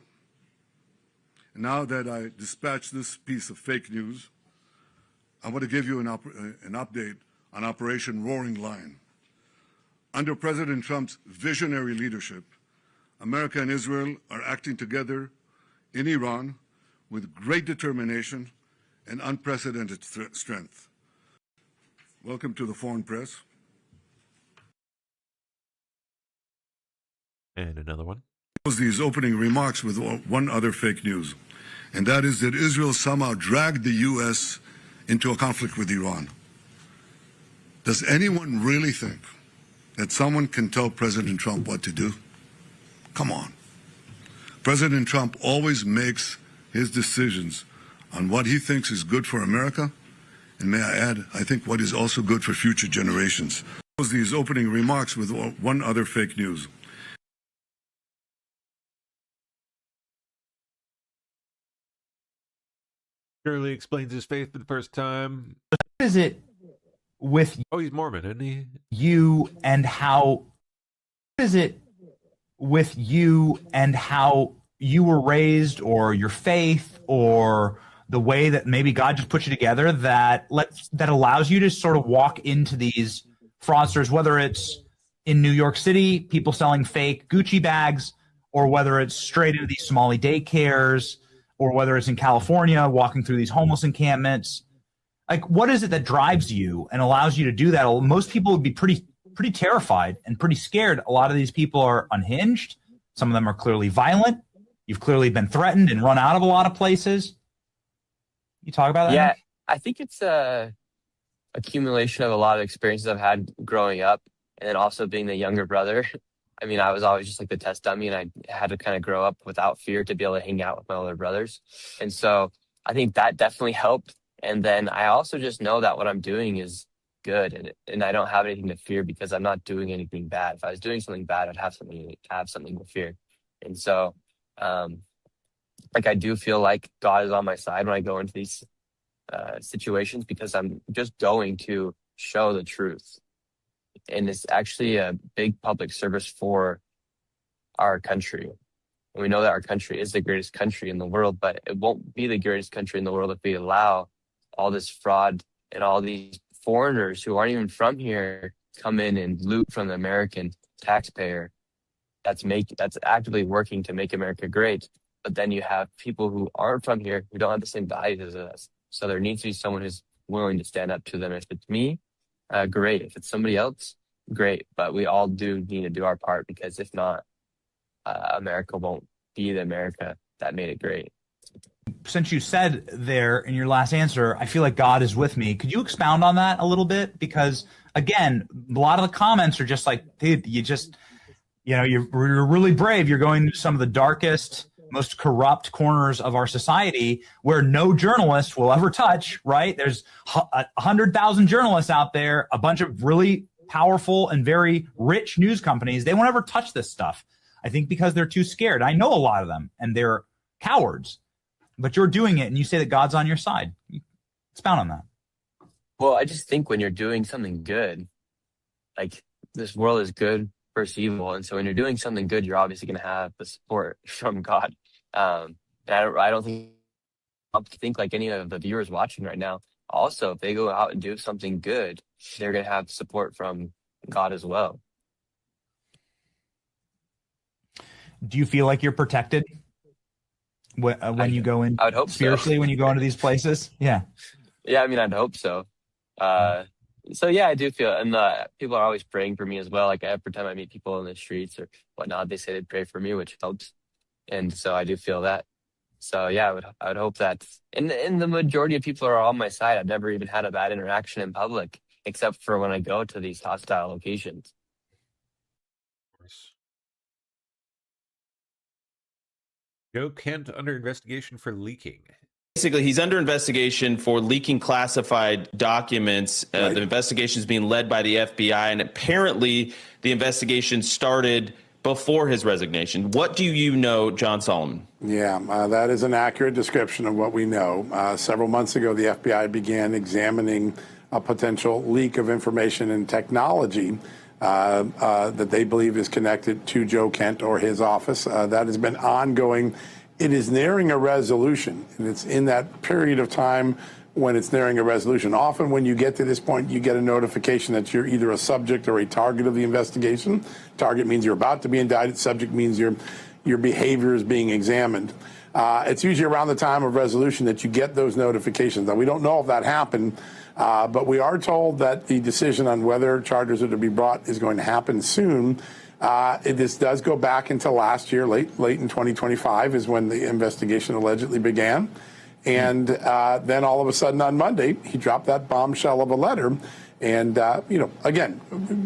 And now that I dispatched this piece of fake news, I want to give you an update on Operation Roaring Lion. Under President Trump's visionary leadership, America and Israel are acting together in Iran with great determination and unprecedented strength. Welcome to the Foreign Press. And another one. Close these opening remarks with one other fake news, and that is that Israel somehow dragged the U.S. into a conflict with Iran. Does anyone really think that someone can tell President Trump what to do? Come on. President Trump always makes his decisions on what he thinks is good for America, and may I add, I think what is also good for future generations. Close these opening remarks with one other fake news. Shirley explains his faith for the first time. What is it with he's Mormon, isn't he? You and how is it with you and how you were raised, or your faith, or the way that maybe God just put you together that allows you to sort of walk into these fraudsters, whether it's in New York City, people selling fake Gucci bags, or whether it's straight into these Somali daycares, or whether it's in California, walking through these homeless encampments. Like, what is it that drives you and allows you to do that? Most people would be pretty terrified and pretty scared. A lot of these people are unhinged. Some of them are clearly violent. You've clearly been threatened and run out of a lot of places. You talk about that? Yeah, I think it's a accumulation of a lot of experiences I've had growing up, and then also being the younger brother. I mean, I was always just like the test dummy, and I had to kind of grow up without fear to be able to hang out with my older brothers. And so I think that definitely helped. And then I also just know that what I'm doing is good, and I don't have anything to fear because I'm not doing anything bad. If I was doing something bad, I'd have something to fear. And so, I do feel like God is on my side when I go into these situations, because I'm just going to show the truth. And it's actually a big public service for our country. And we know that our country is the greatest country in the world, but it won't be the greatest country in the world if we allow all this fraud and all these foreigners who aren't even from here come in and loot from the American taxpayer that's actively working to make America great. But then you have people who aren't from here who don't have the same values as us. So there needs to be someone who's willing to stand up to them. If it's me, great. If it's somebody else, great. But we all do need to do our part, because if not, America won't be the America that made it great. Since you said there in your last answer, I feel like God is with me. Could you expound on that a little bit? Because again, a lot of the comments are just like, dude, you're really brave. You're going to some of the darkest most corrupt corners of our society where no journalist will ever touch, right? There's 100,000 journalists out there, a bunch of really powerful and very rich news companies. They won't ever touch this stuff. I think because they're too scared. I know a lot of them, and they're cowards. But you're doing it, and you say that God's on your side. Expound on that. Well, I just think when you're doing something good, like this world is good versus evil. And so when you're doing something good, you're obviously going to have the support from God. And I don't think like any of the viewers watching right now, also, if they go out and do something good, they're going to have support from God as well. Do you feel like you're protected when you go in? I would hope spiritually so. When you go into these places? Yeah. Yeah, I mean, I'd hope so. So yeah, I do feel, and people are always praying for me as well. Like every time I meet people in the streets or whatnot, they say they pray for me, which helps. And so I do feel that. So yeah, I would hope that. And the majority of people are on my side. I've never even had a bad interaction in public, except for when I go to these hostile locations. Joe Kent under investigation for leaking. Basically, he's under investigation for leaking classified documents. The investigation is being led by the FBI, and apparently the investigation started before his resignation. What do you know, John Solomon? Yeah, that is an accurate description of what we know. Several months ago, the FBI began examining a potential leak of information and technology that they believe is connected to Joe Kent or his office. That has been ongoing. It is nearing a resolution, and it's in that period of time when it's nearing a resolution. Often when you get to this point, you get a notification that you're either a subject or a target of the investigation. Target means you're about to be indicted. Subject means your behavior is being examined. It's usually around the time of resolution that you get those notifications. Now, we don't know if that happened, but we are told that the decision on whether charges are to be brought is going to happen soon. This does go back into last year, late in 2025 is when the investigation allegedly began. And then all of a sudden on Monday, he dropped that bombshell of a letter. And, again,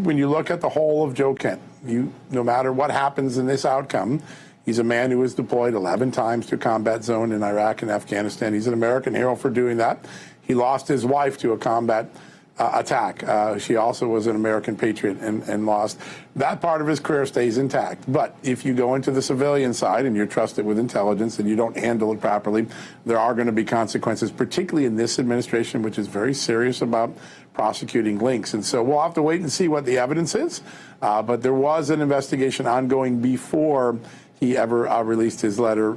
when you look at the whole of Joe Kent, no matter what happens in this outcome, he's a man who was deployed 11 times to a combat zone in Iraq and Afghanistan. He's an American hero for doing that. He lost his wife to a combat attack. She also was an American patriot and lost. That part of his career stays intact. But if you go into the civilian side and you're trusted with intelligence and you don't handle it properly, there are going to be consequences, particularly in this administration, which is very serious about prosecuting links. And so we'll have to wait and see what the evidence is. But there was an investigation ongoing before he ever released his letter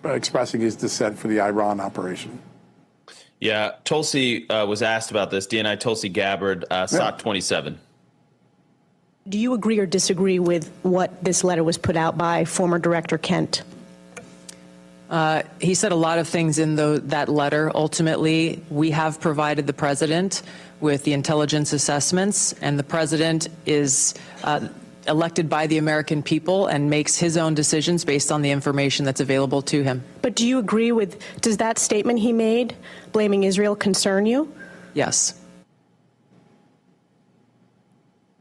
expressing his dissent for the Iran operation. Yeah, Tulsi was asked about this. DNI Tulsi Gabbard, SOT 27. Do you agree or disagree with what this letter was put out by former Director Kent? He said a lot of things in that letter. Ultimately, we have provided the president with the intelligence assessments, and the president is elected by the American people and makes his own decisions based on the information that's available to him. But do you agree with, does that statement he made, blaming Israel, concern you? Yes.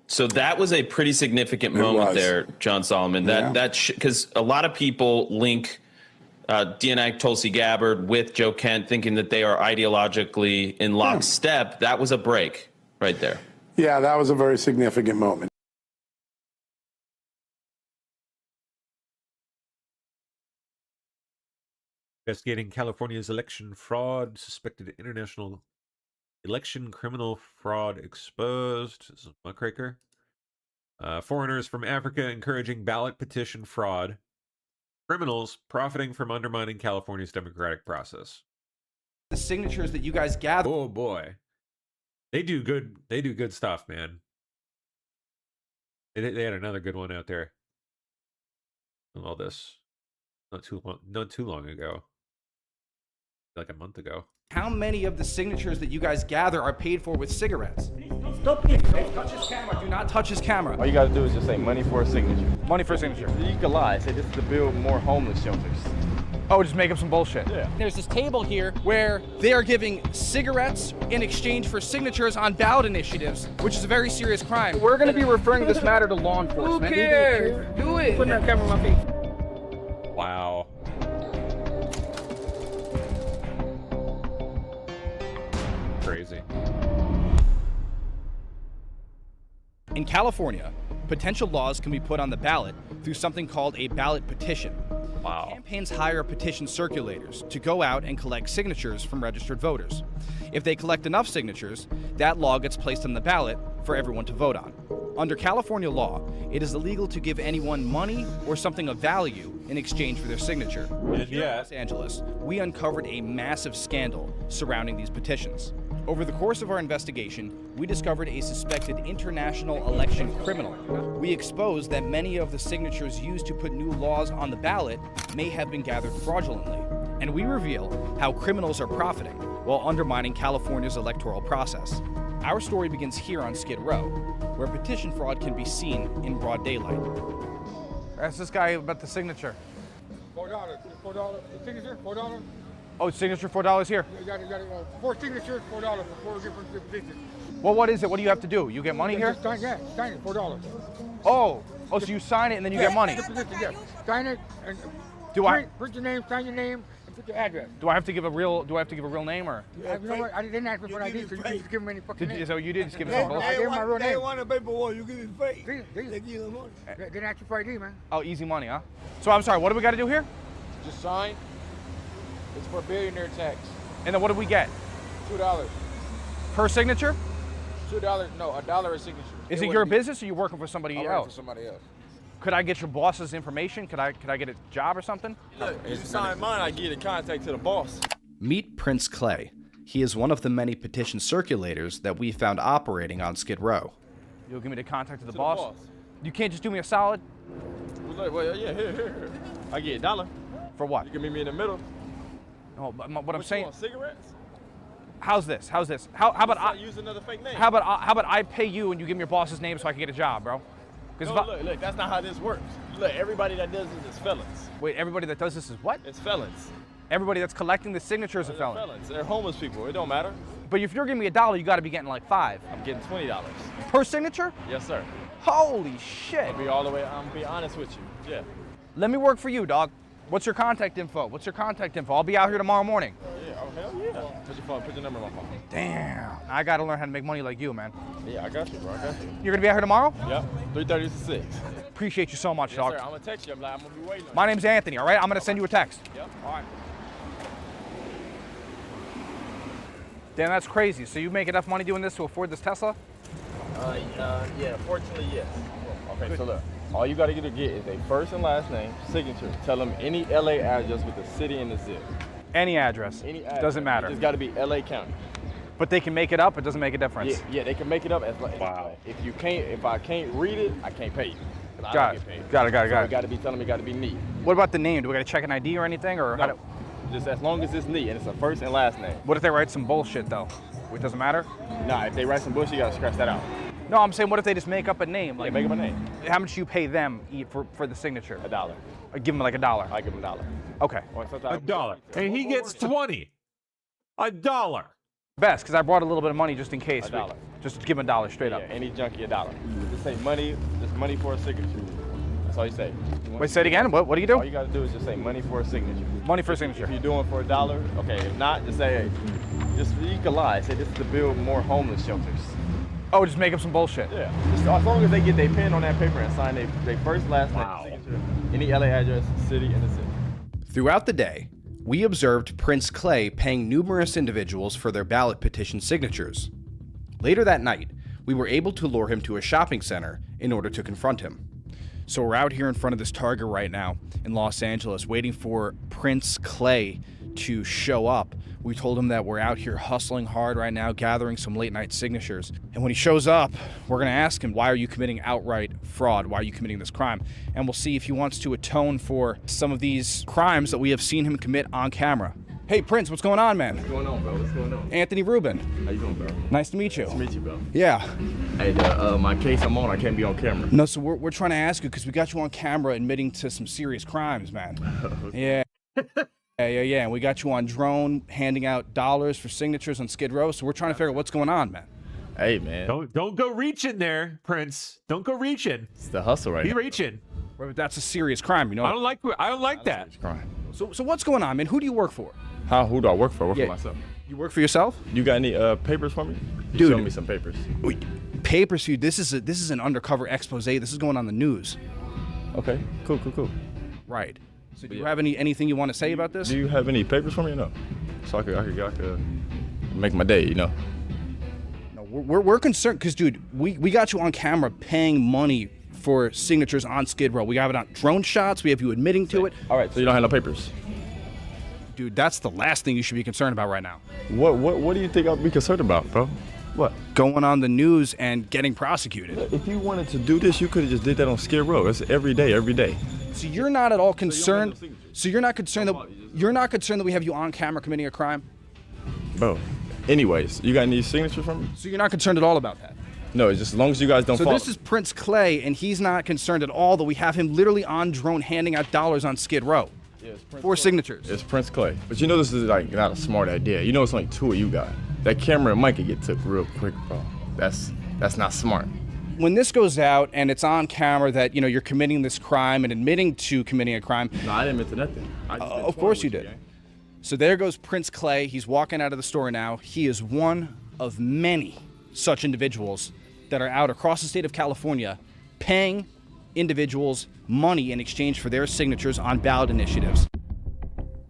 So that was a pretty significant moment there, John Solomon. Because a lot of people link DNI Tulsi Gabbard with Joe Kent, thinking that they are ideologically in lockstep. That was a break right there. Yeah, that was a very significant moment. Investigating California's election fraud. Suspected international election criminal fraud exposed. This is a muckraker. Foreigners from Africa encouraging ballot petition fraud. Criminals profiting from undermining California's democratic process. The signatures that you guys gather. Oh boy, they do good. They do good stuff, man. They had another good one out there. All this, not too long ago. Like a month ago. How many of the signatures that you guys gather are paid for with cigarettes? Stop it. Don't touch his camera. Do not touch his camera. All you got to do is just say money for a signature. Money for a signature. You can lie. Say this is to build more homeless shelters. Oh, just make up some bullshit. Yeah. There's this table here where they are giving cigarettes in exchange for signatures on ballot initiatives, which is a very serious crime. We're going to be referring this matter to law enforcement. Who cares? Do it. Put that camera on my face. Wow. crazy. In California, potential laws can be put on the ballot through something called a ballot petition. Wow. Campaigns hire petition circulators to go out and collect signatures from registered voters. If they collect enough signatures, that law gets placed on the ballot for everyone to vote on. Under California law, it is illegal to give anyone money or something of value in exchange for their signature. And Here in Los Angeles, we uncovered a massive scandal surrounding these petitions. Over the course of our investigation, we discovered a suspected international election criminal. We exposed that many of the signatures used to put new laws on the ballot may have been gathered fraudulently. And we reveal how criminals are profiting while undermining California's electoral process. Our story begins here on Skid Row, where petition fraud can be seen in broad daylight. Ask this guy about the signature. $4. $4. The signature, $4. Oh, signature $4 here. You got 4 signatures, $4 for 4 different positions. Well, what is it? What do you have to do? You get money here? Just sign it, $4. Oh, so you sign it and then you get money. The position, yes. Sign it and print your name, sign your name, and put your address. Do I have to give a real name or? You know what? I didn't ask for an ID, so you can just give them any fucking name. So you did just give me some bullshit? I gave my real name. They want a paperwork, you give it fake. They give you money. They didn't ask you for ID, man. Oh, easy money, huh? So I'm sorry, what do we got to do here? Just sign. It's for billionaire tax. And then what do we get? $2. Per signature? $2, no, $1 a signature. Is it your business or you working for somebody else? I work for somebody else. Could I get your boss's information? Could I get a job or something? Look, if you sign mine, I get a contact to the boss. Meet Prince Clay. He is one of the many petition circulators that we found operating on Skid Row. You'll give me the contact of the boss? You can't just do me a solid? Well, yeah, here. I get $1. For what? You can meet me in the middle. Oh, but what I'm saying. You want, cigarettes? How's this? How about I use another fake name? How about I pay you and you give me your boss's name so I can get a job, bro? No, look, that's not how this works. Look, everybody that does this is felons. Wait, everybody that does this is what? It's felons. Everybody that's collecting the signatures is a felon. Felons. They're homeless people. It don't matter. But if you're giving me $1, you got to be getting like 5. I'm getting $20. Per signature? Yes, sir. Holy shit. I'm gonna be honest with you. Yeah. Let me work for you, dog. What's your contact info? I'll be out here tomorrow morning. Yeah, oh hell yeah. Put your number on my phone. Damn. I gotta learn how to make money like you, man. Yeah, I got you, bro. I got you. You're gonna be out here tomorrow? Yep. 3:30 to 6. Appreciate you so much, yes, dog. Sir. I'm gonna text you. I'm gonna be waiting. My name's Anthony, all right? I'm gonna send you a text. Yep. All right. Damn, that's crazy. So you make enough money doing this to afford this Tesla? Yeah, fortunately, yes. Okay, so look, all you gotta get is a first and last name, signature. Tell them any LA address with the city and the zip. Any address. Any address. Doesn't matter. It's gotta be LA County. But they can make it up. It doesn't make a difference. Yeah, they can make it up as like. Wow. If I can't read it, I can't pay you. Got it. So Got it. you gotta be telling me, it gotta be neat. What about the name? Do we gotta check an ID or anything, or no, just as long as it's neat and it's a first and last name. What if they write some bullshit though? It doesn't matter. Nah, if they write some bullshit, you gotta scratch that out. No, I'm saying, what if they just make up a name? Like, make up a name. How much do you pay them for the signature? $1. I give them like $1. I give them $1. Okay. $1. And he gets 20. $1. Best, because I brought a little bit of money just in case. $1. Just give them $1 straight up. Any junkie $1. Just say money, just money for a signature. That's all you say. Wait, say it again. What do you do? All you gotta do is just say money for a signature. Money for a signature. If you're doing for $1, okay. If not, just say, you can lie. Say this is to build more homeless shelters. Oh, just make up some bullshit. Yeah. Just as long as they get their pen on that paper and sign their first, last name, signature, any LA address, city, and the city. Throughout the day, we observed Prince Clay paying numerous individuals for their ballot petition signatures. Later that night, we were able to lure him to a shopping center in order to confront him. So we're out here in front of this Target right now in Los Angeles waiting for Prince Clay to show up. We told him that we're out here hustling hard right now, gathering some late night signatures. And when he shows up, we're gonna ask him, why are you committing outright fraud? Why are you committing this crime? And we'll see if he wants to atone for some of these crimes that we have seen him commit on camera. Hey, Prince, what's going on, man? What's going on, bro? What's going on? Anthony Rubin. How you doing, bro? Nice to meet you. Nice to meet you, bro. Yeah. Hey, my case I'm on, I can't be on camera. No, so we're trying to ask you because we got you on camera admitting to some serious crimes, man. Yeah. Yeah. And we got you on drone handing out dollars for signatures on Skid Row, so we're trying to figure out what's going on, man. Hey, man. Don't go reaching there, Prince. Don't go reaching. It's the hustle right now. Be reaching. That's a serious crime, you know. I don't like that. Crime. So what's going on, man? Who do you work for? How? Who do I work for? I work Yeah. for myself. You work for yourself? You got any papers for me? Dude. Show me some papers. Papers for you. This is an undercover expose. This is going on the news. Okay. Cool. Right. So do you have anything you want to say about this? Do you have any papers for me or no? So I could make my day, you know. No, we're concerned because, dude, we got you on camera paying money for signatures on Skid Row. We have it on drone shots. We have you admitting to it. All right. So you don't have no papers? Dude, that's the last thing you should be concerned about right now. What do you think I'll be concerned about, bro? What? Going on the news and getting prosecuted. If you wanted to do this, you could have just did that on Skid Row. It's every day. So you're not at all concerned. So you're not concerned that we have you on camera committing a crime. Bro. Anyways, you got any signatures from me? So you're not concerned at all about that. No, it's just as long as you guys don't. So this is Prince Clay, and he's not concerned at all that we have him literally on drone handing out dollars on Skid Row. For signatures. It's Prince Clay. But you know this is like not a smart idea. You know it's only 2 of you got. That camera and mic could get took real quick, bro. That's not smart. When this goes out and it's on camera that, you know, you're committing this crime and admitting to committing a crime. No, I didn't admit to nothing. Of course you did. So there goes Prince Clay. He's walking out of the store now. He is one of many such individuals that are out across the state of California paying individuals money in exchange for their signatures on ballot initiatives.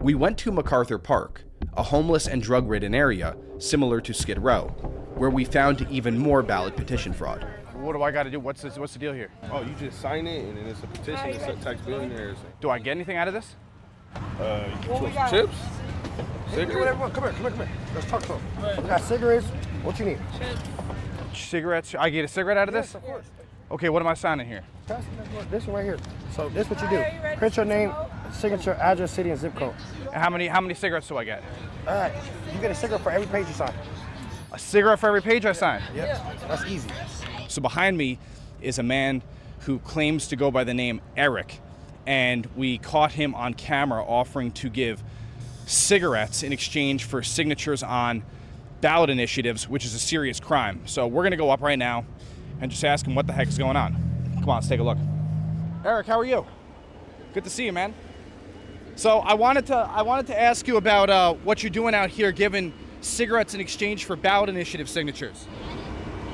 We went to MacArthur Park, a homeless and drug-ridden area similar to Skid Row, where we found even more ballot petition fraud. What do I got to do? What's the deal here? Oh, you just sign it, and then it's a petition to tax billionaires. Do I get anything out of this? You want some chips? Cigarettes? Come here. Let's talk to him. We got cigarettes. What you need? Cigarettes? I get a cigarette out of this? Yes, of course. Okay, what am I signing here? This one right here. So this is what you do. Print your name, signature, address, city, and zip code. And how many cigarettes do I get? All right. You get a cigarette for every page you sign. A cigarette for every page I sign? Yep. That's easy. So behind me is a man who claims to go by the name Eric, and we caught him on camera offering to give cigarettes in exchange for signatures on ballot initiatives, which is a serious crime. So we're gonna go up right now and just ask him what the heck is going on. Come on, let's take a look. Eric, how are you? Good to see you, man. So I wanted to ask you about what you're doing out here, giving cigarettes in exchange for ballot initiative signatures.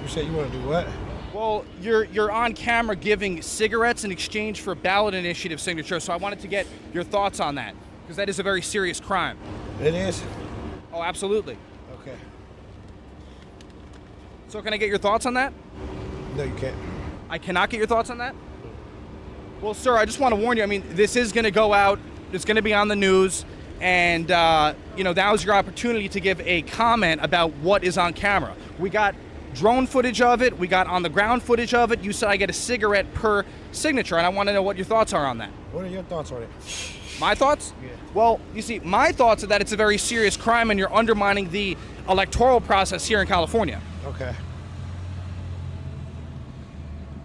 You said you want to do what? Well, you're on camera giving cigarettes in exchange for ballot initiative signatures, so I wanted to get your thoughts on that, because that is a very serious crime. It is? Oh, absolutely. Okay. So can I get your thoughts on that? No, you can't. I cannot get your thoughts on that? Well, sir, I just want to warn you, I mean, this is going to go out, it's going to be on the news, and, you know, now's your opportunity to give a comment about what is on camera. We got drone footage of it, we got on the ground footage of it. You said I get a cigarette per signature, and I want to know what your thoughts are on that. What are your thoughts on it? My thoughts? Yeah. Well, you see, my thoughts are that it's a very serious crime and you're undermining the electoral process here in California. Okay.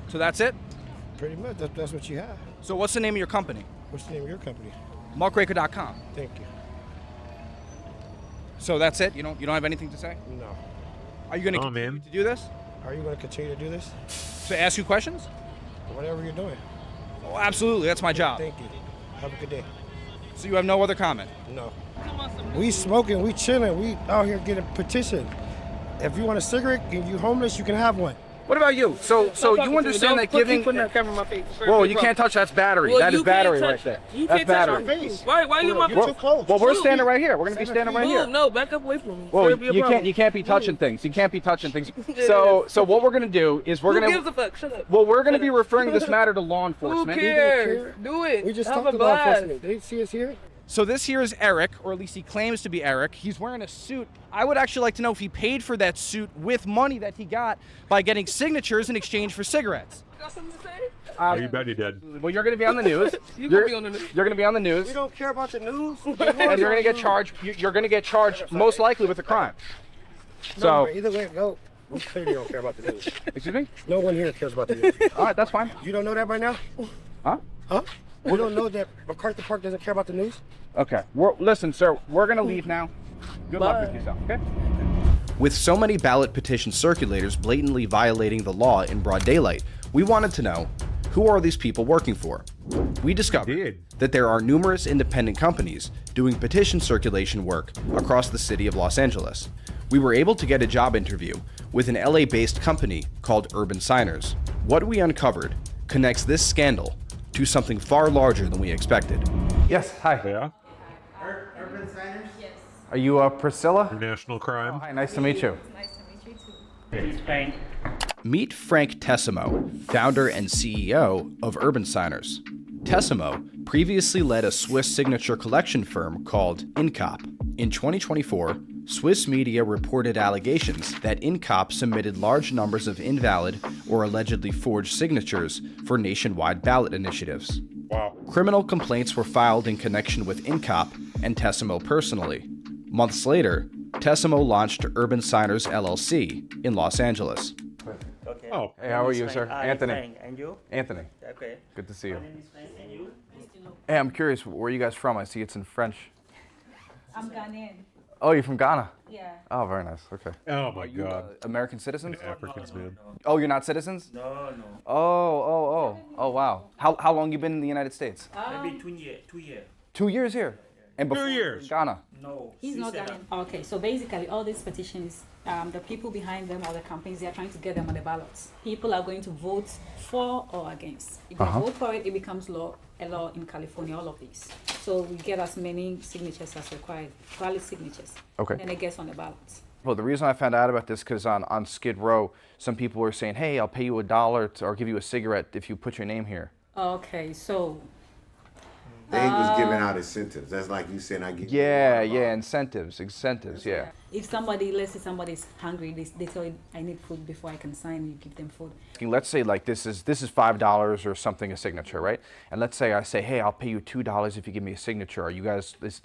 So that's it? Pretty much. That's what you have. So what's the name of your company? What's the name of your company? Muckraker.com. Thank you. So that's it? You don't have anything to say? No. Are you going to continue to do this? Are you going to continue to do this? To ask you questions? Whatever you're doing. Oh, absolutely. That's my job. Thank you. Have a good day. So you have no other comment? No. We smoking, we chilling, we out here getting petition. If you want a cigarette and you homeless, you can have one. What about you? So you understand that giving... Putting that camera in my face. Whoa, you can't touch, that's battery. Well, that is battery touch, right there. You that's can't battery. touch my face. Why you in my You're too close. Well, we're standing right here. We're going to be standing right here. No, back up away from me. Well, There'll be a problem. you can't be touching things. You can't be touching things. So what we're going to do is we're going to... Who gives a fuck? Shut up. Well, we're going to be referring this matter to law enforcement. Who cares? Do it. We just Have talked a to law blast. enforcement. They see us here. So this here is Eric, or at least he claims to be Eric. He's wearing a suit. I would actually like to know if he paid for that suit with money that he got by getting signatures in exchange for cigarettes. Got something to say? You bet he did. Well, you're going to be on the news. You're going to be on the news. You're going to be on the news. We don't care about the news. And you're going to get charged. You're going to get charged most likely with a crime. No, but either way, no. We clearly don't care about the news. Excuse me? No one here cares about the news. All right, that's fine. You don't know that right now? Huh? Huh? You don't know that MacArthur Park doesn't care about the news? Okay. Listen, sir, we're going to leave now. Good luck with yourself, okay? With so many ballot petition circulators blatantly violating the law in broad daylight, we wanted to know, Who are these people working for? We discovered that there are numerous independent companies doing petition circulation work across the city of Los Angeles. We were able to get a job interview with an LA-based company called Urban Signers. What we uncovered connects this scandal to something far larger than we expected. Yes, hi. Yeah. Urban Signers? Yes. Are you Priscilla? International crime. Oh, hi, nice to meet you. Nice to meet you too. He's Frank. Meet Frank Tessimo, founder and CEO of Urban Signers. Tessimo previously led a Swiss signature collection firm called Incop. In 2024, Swiss media reported allegations that Incop submitted large numbers of invalid or allegedly forged signatures for nationwide ballot initiatives. Wow. Criminal complaints were filed in connection with Incop and Tessimo personally. Months later, Tessimo launched Urban Signers LLC in Los Angeles. Okay. Oh, hey, how are you, sir? Anthony. Frank. And you? Anthony. Okay. Good to see you. My name is Frank. And you? Hey, I'm curious, where are you guys from? I see it's in French. I'm Ghanaian. Oh, you're from Ghana? Yeah. Oh, very nice. Okay. Oh my God. American citizens? Africans, man. Oh, you're not citizens? No. Oh, wow. How long you been in the United States? Maybe 2 years. 2 years. 2 years here? And before 2 years. in Ghana? No. He's not Ghanaian. Okay, so basically all these petitions, the people behind them or the companies, they are trying to get them on the ballots. People are going to vote for or against. If they vote for it, it becomes a law in California, all of these. So we get as many signatures as required, valid signatures. Okay. And it gets on the ballots. Well, the reason I found out about this because on Skid Row, some people were saying, hey, I'll pay you $1 or give you a cigarette if you put your name here. Okay, so They was giving out incentives. That's like you saying, I give you Yeah, $1. yeah, incentives, yeah. if somebody, let's say somebody's hungry, they tell you, I need food before I can sign, you give them food. Let's say like this is $5 or something, a signature, right? And let's say I say, hey, I'll pay you $2 if you give me a signature. Are you guys, is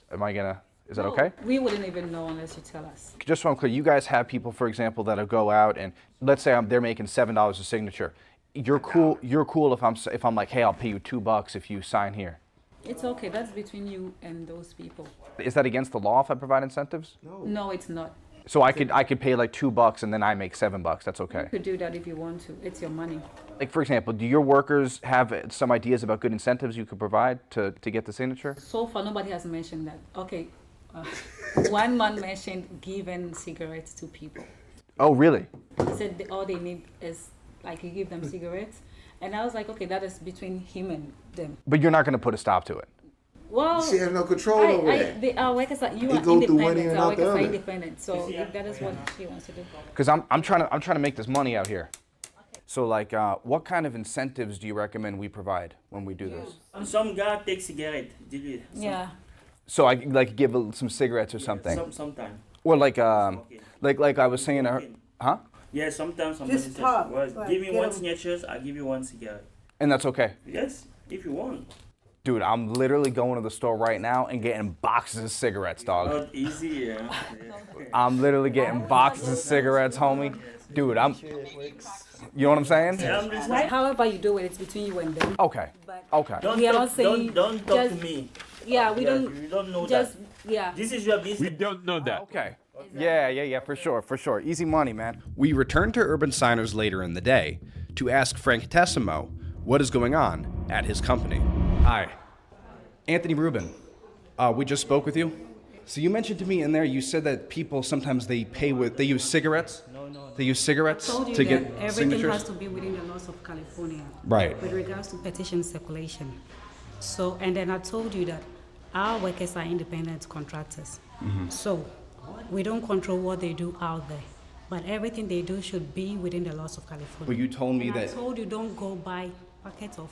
that okay? We wouldn't even know unless you tell us. Just so I'm clear, you guys have people, for example, that'll go out and let's say they're making $7 a signature. You're cool if I'm like, hey, I'll pay you $2 if you sign here. It's okay, that's between you and those people. Is that against the law if I provide incentives? No, it's not. So I could pay like $2 and then I make $7. That's okay. You could do that if you want to. It's your money. Like for example, do your workers have some ideas about good incentives you could provide to get the signature? So far, nobody has mentioned that. Okay, one man mentioned giving cigarettes to people. Oh, really? He said all they need is like you give them cigarettes. And I was like, okay, that is between him and them. But you're not going to put a stop to it. Well, She has no control over that. Our workers are, you He are go through one independent. ear and Our out the workers are other. independent. So if that is what she wants to do. Because I'm trying to make this money out here. So like, what kind of incentives do you recommend we provide when we do this? Some guy takes cigarette. Yeah. So I like give some cigarettes or something. Sometimes. Or like I was saying, huh? Yeah, sometimes somebody Just says, talk, well, like, give me get one 'em. signature, I'll give you one cigarette. And that's okay. Yes, if you want. Dude, I'm literally going to the store right now and getting boxes of cigarettes, dog. Not easy, yeah. I'm literally getting boxes of cigarettes, homie. Dude, you know what I'm saying? However you do it, it's between you and them. Okay. Okay. We are not saying don't talk just, to me. Yeah, we Yeah, don't. you don't know just, that. Yeah. This is your business. We don't know that. Okay. Yeah, for sure. Easy money, man. We returned to Urban Signers later in the day to ask Frank Tessimo what is going on at his company. Hi. Anthony Rubin. We just spoke with you. So you mentioned to me in there, you said that people sometimes they use cigarettes? No. They use cigarettes I told you to that get everything signatures? has to be within the laws of California. Right. With regards to petition circulation. So, and then I told you that our workers are independent contractors. Mm-hmm. So, we don't control what they do out there. But everything they do should be within the laws of California. But you told me And that... I told you don't go buy packets of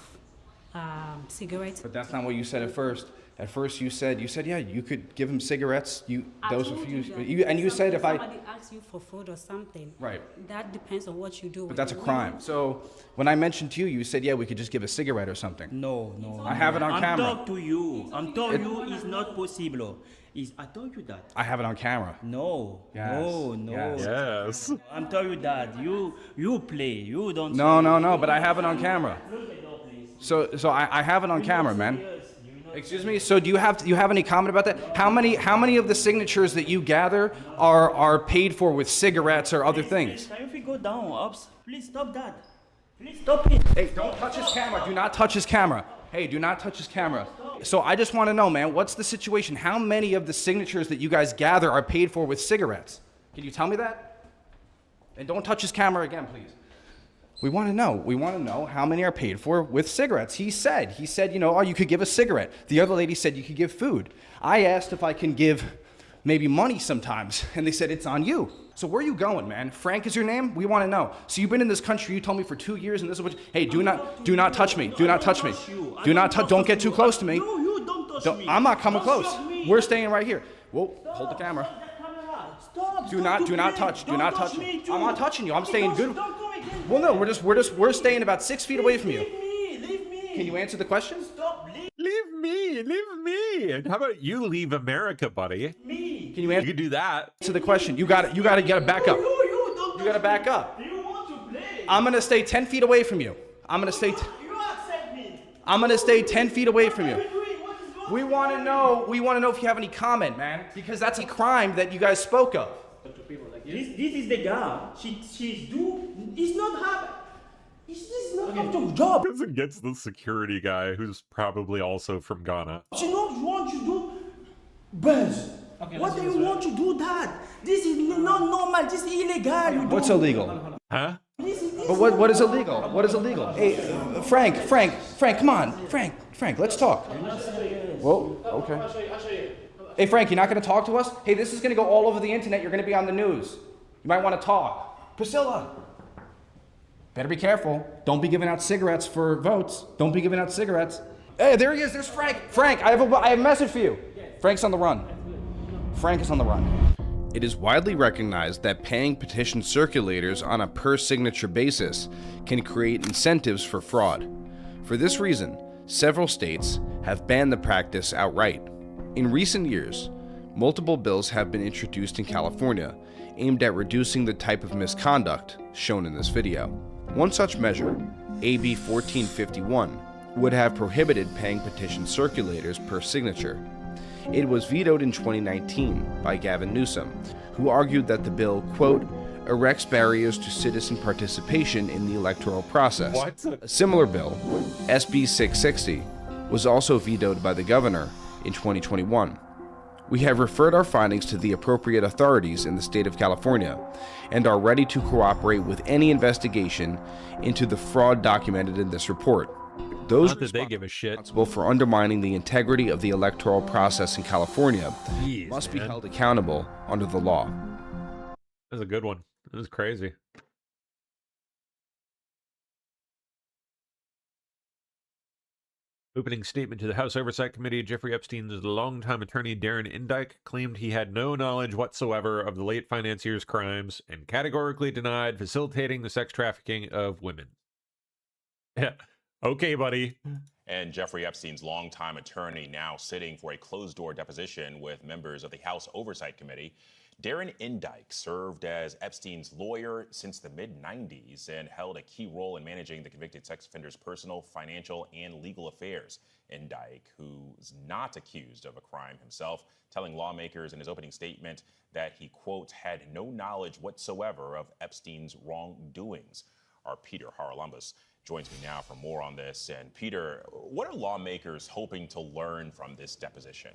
cigarettes. But that's not what you said at first. At first you said, yeah, you could give them cigarettes. Those were you. And you said if somebody asks you for food or something, right, that depends on what you do. but that's a crime. So when I mentioned to you, you said, yeah, we could just give a cigarette or something. No. I have it on camera. I'm talking to you. I'm telling you it's not possible. I told you that. I have it on camera. No. Yes. No. Yes. I'm telling you that. You play. You don't. No, but I have it on camera. So I have it on camera, man. Excuse me. So do you have any comment about that? How many of the signatures that you gather are paid for with cigarettes or other things? Can you go down, ups? Please stop that. Please stop it. Hey, don't touch his camera. Do not touch his camera. Hey, do not touch his camera. So I just want to know, man, what's the situation? How many of the signatures that you guys gather are paid for with cigarettes? Can you tell me that? And don't touch his camera again, please. We want to know. We want to know how many are paid for with cigarettes. He said, you know, oh, you could give a cigarette. The other lady said you could give food. I asked if I can give maybe money sometimes, and they said it's on you. So where are you going, man? Frank is your name? We want to know. So you've been in this country, you told me, for 2 years, and this is what, hey, do not touch me. Do not touch me. Don't get too close to me. No, you don't touch me. I'm not coming close. Me. We're staying right here. Whoa, hold the camera. Stop. Do not touch. Do not touch me. I'm not touching you. I'm staying good. Don't go again. Well, no, we're staying about 6 feet away from you. Leave me. Can you answer the question? Stop. Leave me. And how about you leave America, buddy? Me. Can you answer? You can do that. Answer the question. You got to get back up. You got to back up. You want to play? I'm gonna stay 10 feet away from you. I'm gonna stay. You accept me. I'm gonna stay 10 feet away from you. We want to know. We want to know if you have any comment, man, because that's a crime that you guys spoke of. This is the guy. She's do. It's not her. It's not her job. Goes against the security guy who's probably also from Ghana. She don't want you to do. Buzz. What do you want to do that? This is not normal. This is illegal. What's illegal? Huh? But what is illegal? What is illegal? Hey, Frank, come on. Frank, let's talk. Whoa, okay. Hey, Frank, you're not going to talk to us? Hey, this is going to go all over the internet. You're going to be on the news. You might want to talk. Priscilla, better be careful. Don't be giving out cigarettes for votes. Don't be giving out cigarettes. Hey, there he is. There's Frank. Frank, I have a message for you. Frank's on the run. Frank is on the run. It is widely recognized that paying petition circulators on a per-signature basis can create incentives for fraud. For this reason, several states have banned the practice outright. In recent years, multiple bills have been introduced in California aimed at reducing the type of misconduct shown in this video. One such measure, AB 1451, would have prohibited paying petition circulators per signature. It was vetoed in 2019 by Gavin Newsom, who argued that the bill, quote, erects barriers to citizen participation in the electoral process. What? A similar bill, SB 660, was also vetoed by the governor in 2021. We have referred our findings to the appropriate authorities in the state of California and are ready to cooperate with any investigation into the fraud documented in this report. Those Not that they give a shit. responsible for undermining the integrity of the electoral process in California must be held accountable under the law. That's a good one. This is crazy. Opening statement to the House Oversight Committee, Jeffrey Epstein's longtime attorney Darren Indyke claimed he had no knowledge whatsoever of the late financier's crimes and categorically denied facilitating the sex trafficking of women. Yeah. Okay, buddy. And Jeffrey Epstein's longtime attorney now sitting for a closed-door deposition with members of the House Oversight Committee. Darren Indyke served as Epstein's lawyer since the mid-90s and held a key role in managing the convicted sex offender's personal, financial, and legal affairs. Indyke, who's not accused of a crime himself, telling lawmakers in his opening statement that he, quote, had no knowledge whatsoever of Epstein's wrongdoings. Our Peter Haralambous joins me now for more on this. And Peter, what are lawmakers hoping to learn from this deposition?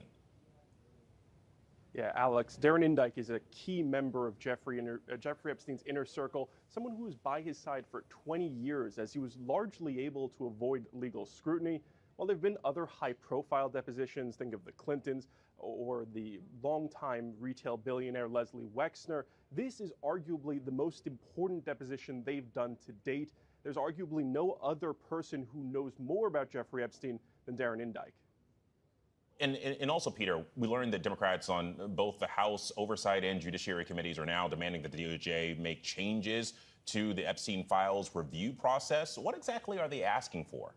Yeah, Alex, Darren Indyke is a key member of Jeffrey Epstein's inner circle, someone who was by his side for 20 years as he was largely able to avoid legal scrutiny. While there have been other high-profile depositions, think of the Clintons or the longtime retail billionaire Leslie Wexner, this is arguably the most important deposition they've done to date. There's arguably no other person who knows more about Jeffrey Epstein than Darren Indyke. And also, Peter, we learned that Democrats on both the House Oversight and Judiciary committees are now demanding that the DOJ make changes to the Epstein files review process. What exactly are they asking for?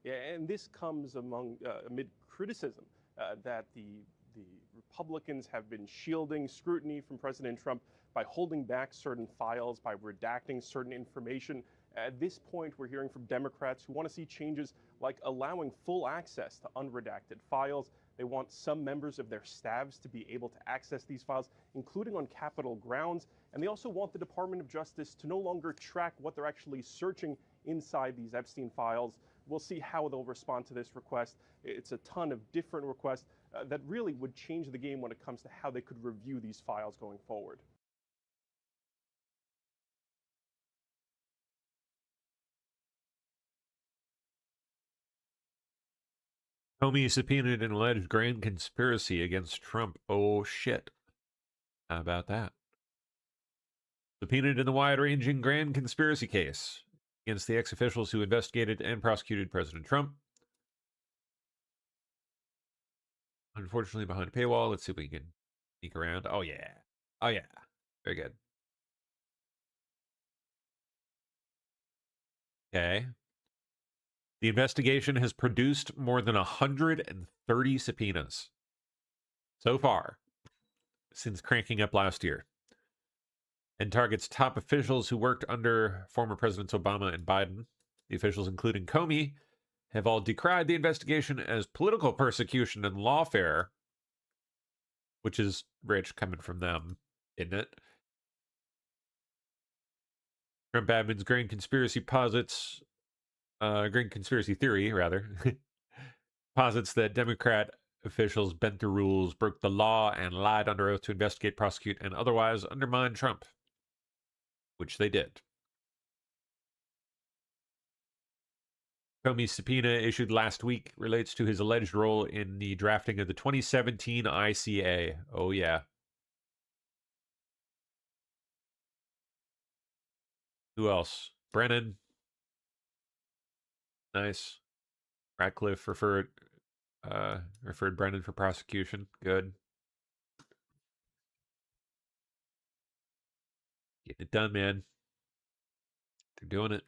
Yeah, and this comes amid criticism that the Republicans have been shielding scrutiny from President Trump by holding back certain files, by redacting certain information. At this point, we're hearing from Democrats who want to see changes like allowing full access to unredacted files. They want some members of their staffs to be able to access these files, including on Capitol grounds. And they also want the Department of Justice to no longer track what they're actually searching inside these Epstein files. We'll see how they'll respond to this request. It's a ton of different requests that really would change the game when it comes to how they could review these files going forward. Comey subpoenaed an alleged grand conspiracy against Trump. Oh, shit. How about that? Subpoenaed in the wide-ranging grand conspiracy case against the ex-officials who investigated and prosecuted President Trump. Unfortunately, behind a paywall. Let's see if we can sneak around. Oh, yeah. Oh, yeah. Very good. Okay. The investigation has produced more than 130 subpoenas so far since cranking up last year, and targets top officials who worked under former Presidents Obama and Biden. The officials, including Comey, have all decried the investigation as political persecution and lawfare, which is rich coming from them, isn't it? Trump admin's grand conspiracy theory, rather, posits that Democrat officials bent the rules, broke the law, and lied under oath to investigate, prosecute, and otherwise undermine Trump, which they did. Comey's subpoena issued last week relates to his alleged role in the drafting of the 2017 ICA. Oh, yeah. Who else? Brennan. Nice. Ratcliffe referred Brennan for prosecution. Good. Getting it done, man. They're doing it.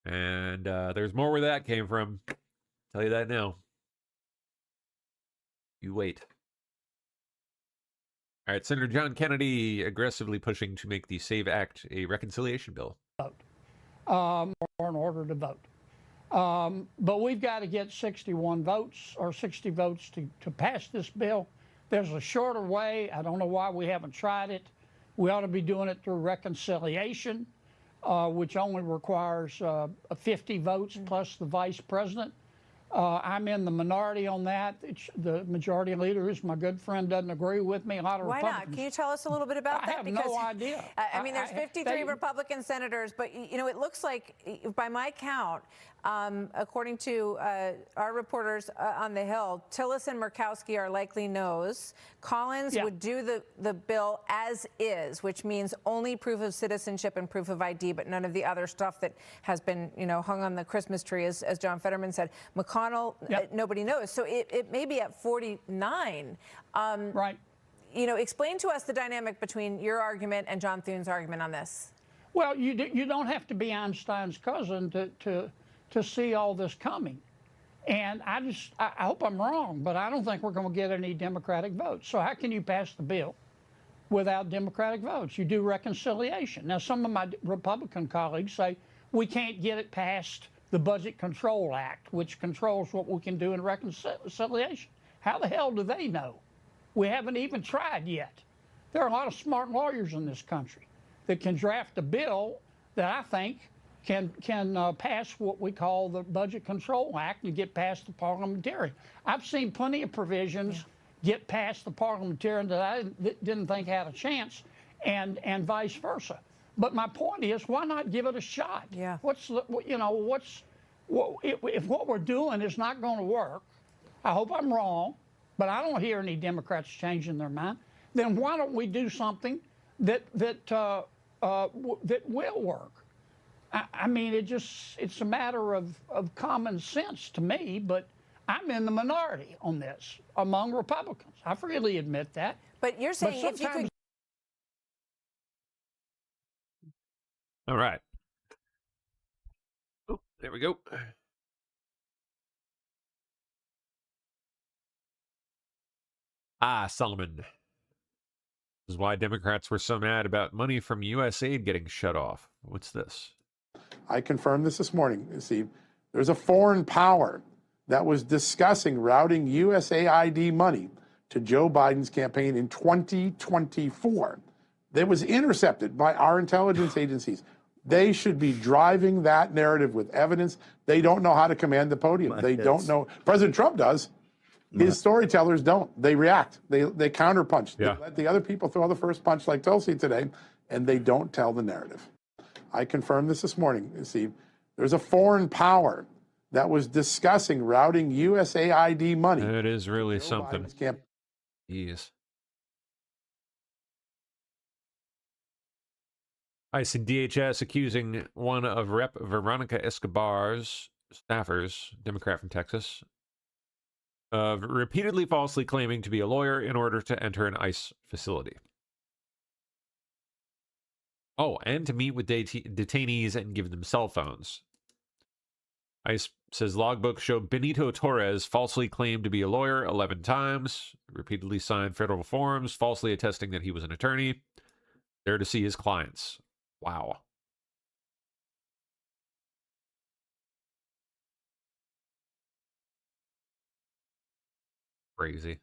And there's more where that came from. Tell you that now. You wait. All right, Senator John Kennedy aggressively pushing to make the SAVE Act a reconciliation bill. Or in order to vote. But we've got to get 61 votes or 60 votes to pass this bill. There's a shorter way. I don't know why we haven't tried it. We ought to be doing it through reconciliation, which only requires 50 votes plus the vice president. I'm in the minority on that. The majority leader, who's my good friend, doesn't agree with me. A lot of Why Republicans. not? Can you tell us a little bit about that? I have no idea. I mean, there's 53 Republican senators, but, you know, it looks like, by my count, according to our reporters on the Hill, Tillis and Murkowski are likely no's. Collins would do the bill as is, which means only proof of citizenship and proof of ID, but none of the other stuff that has been, you know, hung on the Christmas tree, as John Fetterman said. McConnell, nobody knows. So it may be at 49. Right. You know, explain to us the dynamic between your argument and John Thune's argument on this. Well, you don't have to be Einstein's cousin to see all this coming. And I hope I'm wrong, but I don't think we're going to get any Democratic votes. So how can you pass the bill without Democratic votes? You do reconciliation. Now, some of my Republican colleagues say we can't get it past the Budget Control Act, which controls what we can do in reconciliation. How the hell do they know? We haven't even tried yet. There are a lot of smart lawyers in this country that can draft a bill that I think can pass what we call the Budget Control Act and get past the parliamentarian. I've seen plenty of provisions get past the parliamentarian that I didn't think had a chance, and vice versa. But my point is, why not give it a shot? Yeah. If what we're doing is not going to work, I hope I'm wrong, but I don't hear any Democrats changing their mind. Then why don't we do something that will work? I mean, it's a matter of common sense to me, but I'm in the minority on this among Republicans. I freely admit that. But you're saying if you could. All right. Oh, there we go. Solomon. This is why Democrats were so mad about money from USAID getting shut off. What's this? I confirmed this morning, Steve. There's a foreign power that was discussing routing USAID money to Joe Biden's campaign in 2024. That was intercepted by our intelligence agencies. They should be driving that narrative with evidence. They don't know how to command the podium. They don't know. President Trump does. His storytellers don't. They react. They counterpunch. Yeah. They let the other people throw the first punch like Tulsi today, and they don't tell the narrative. I confirmed this morning. You see, there's a foreign power that was discussing routing USAID money. It is really something. Yes. ICE and DHS accusing one of Rep. Veronica Escobar's staffers, Democrat from Texas, of repeatedly falsely claiming to be a lawyer in order to enter an ICE facility. Oh, and to meet with detainees and give them cell phones. ICE says logbooks show Benito Torres falsely claimed to be a lawyer 11 times, repeatedly signed federal forms, falsely attesting that he was an attorney, there to see his clients. Wow. Crazy.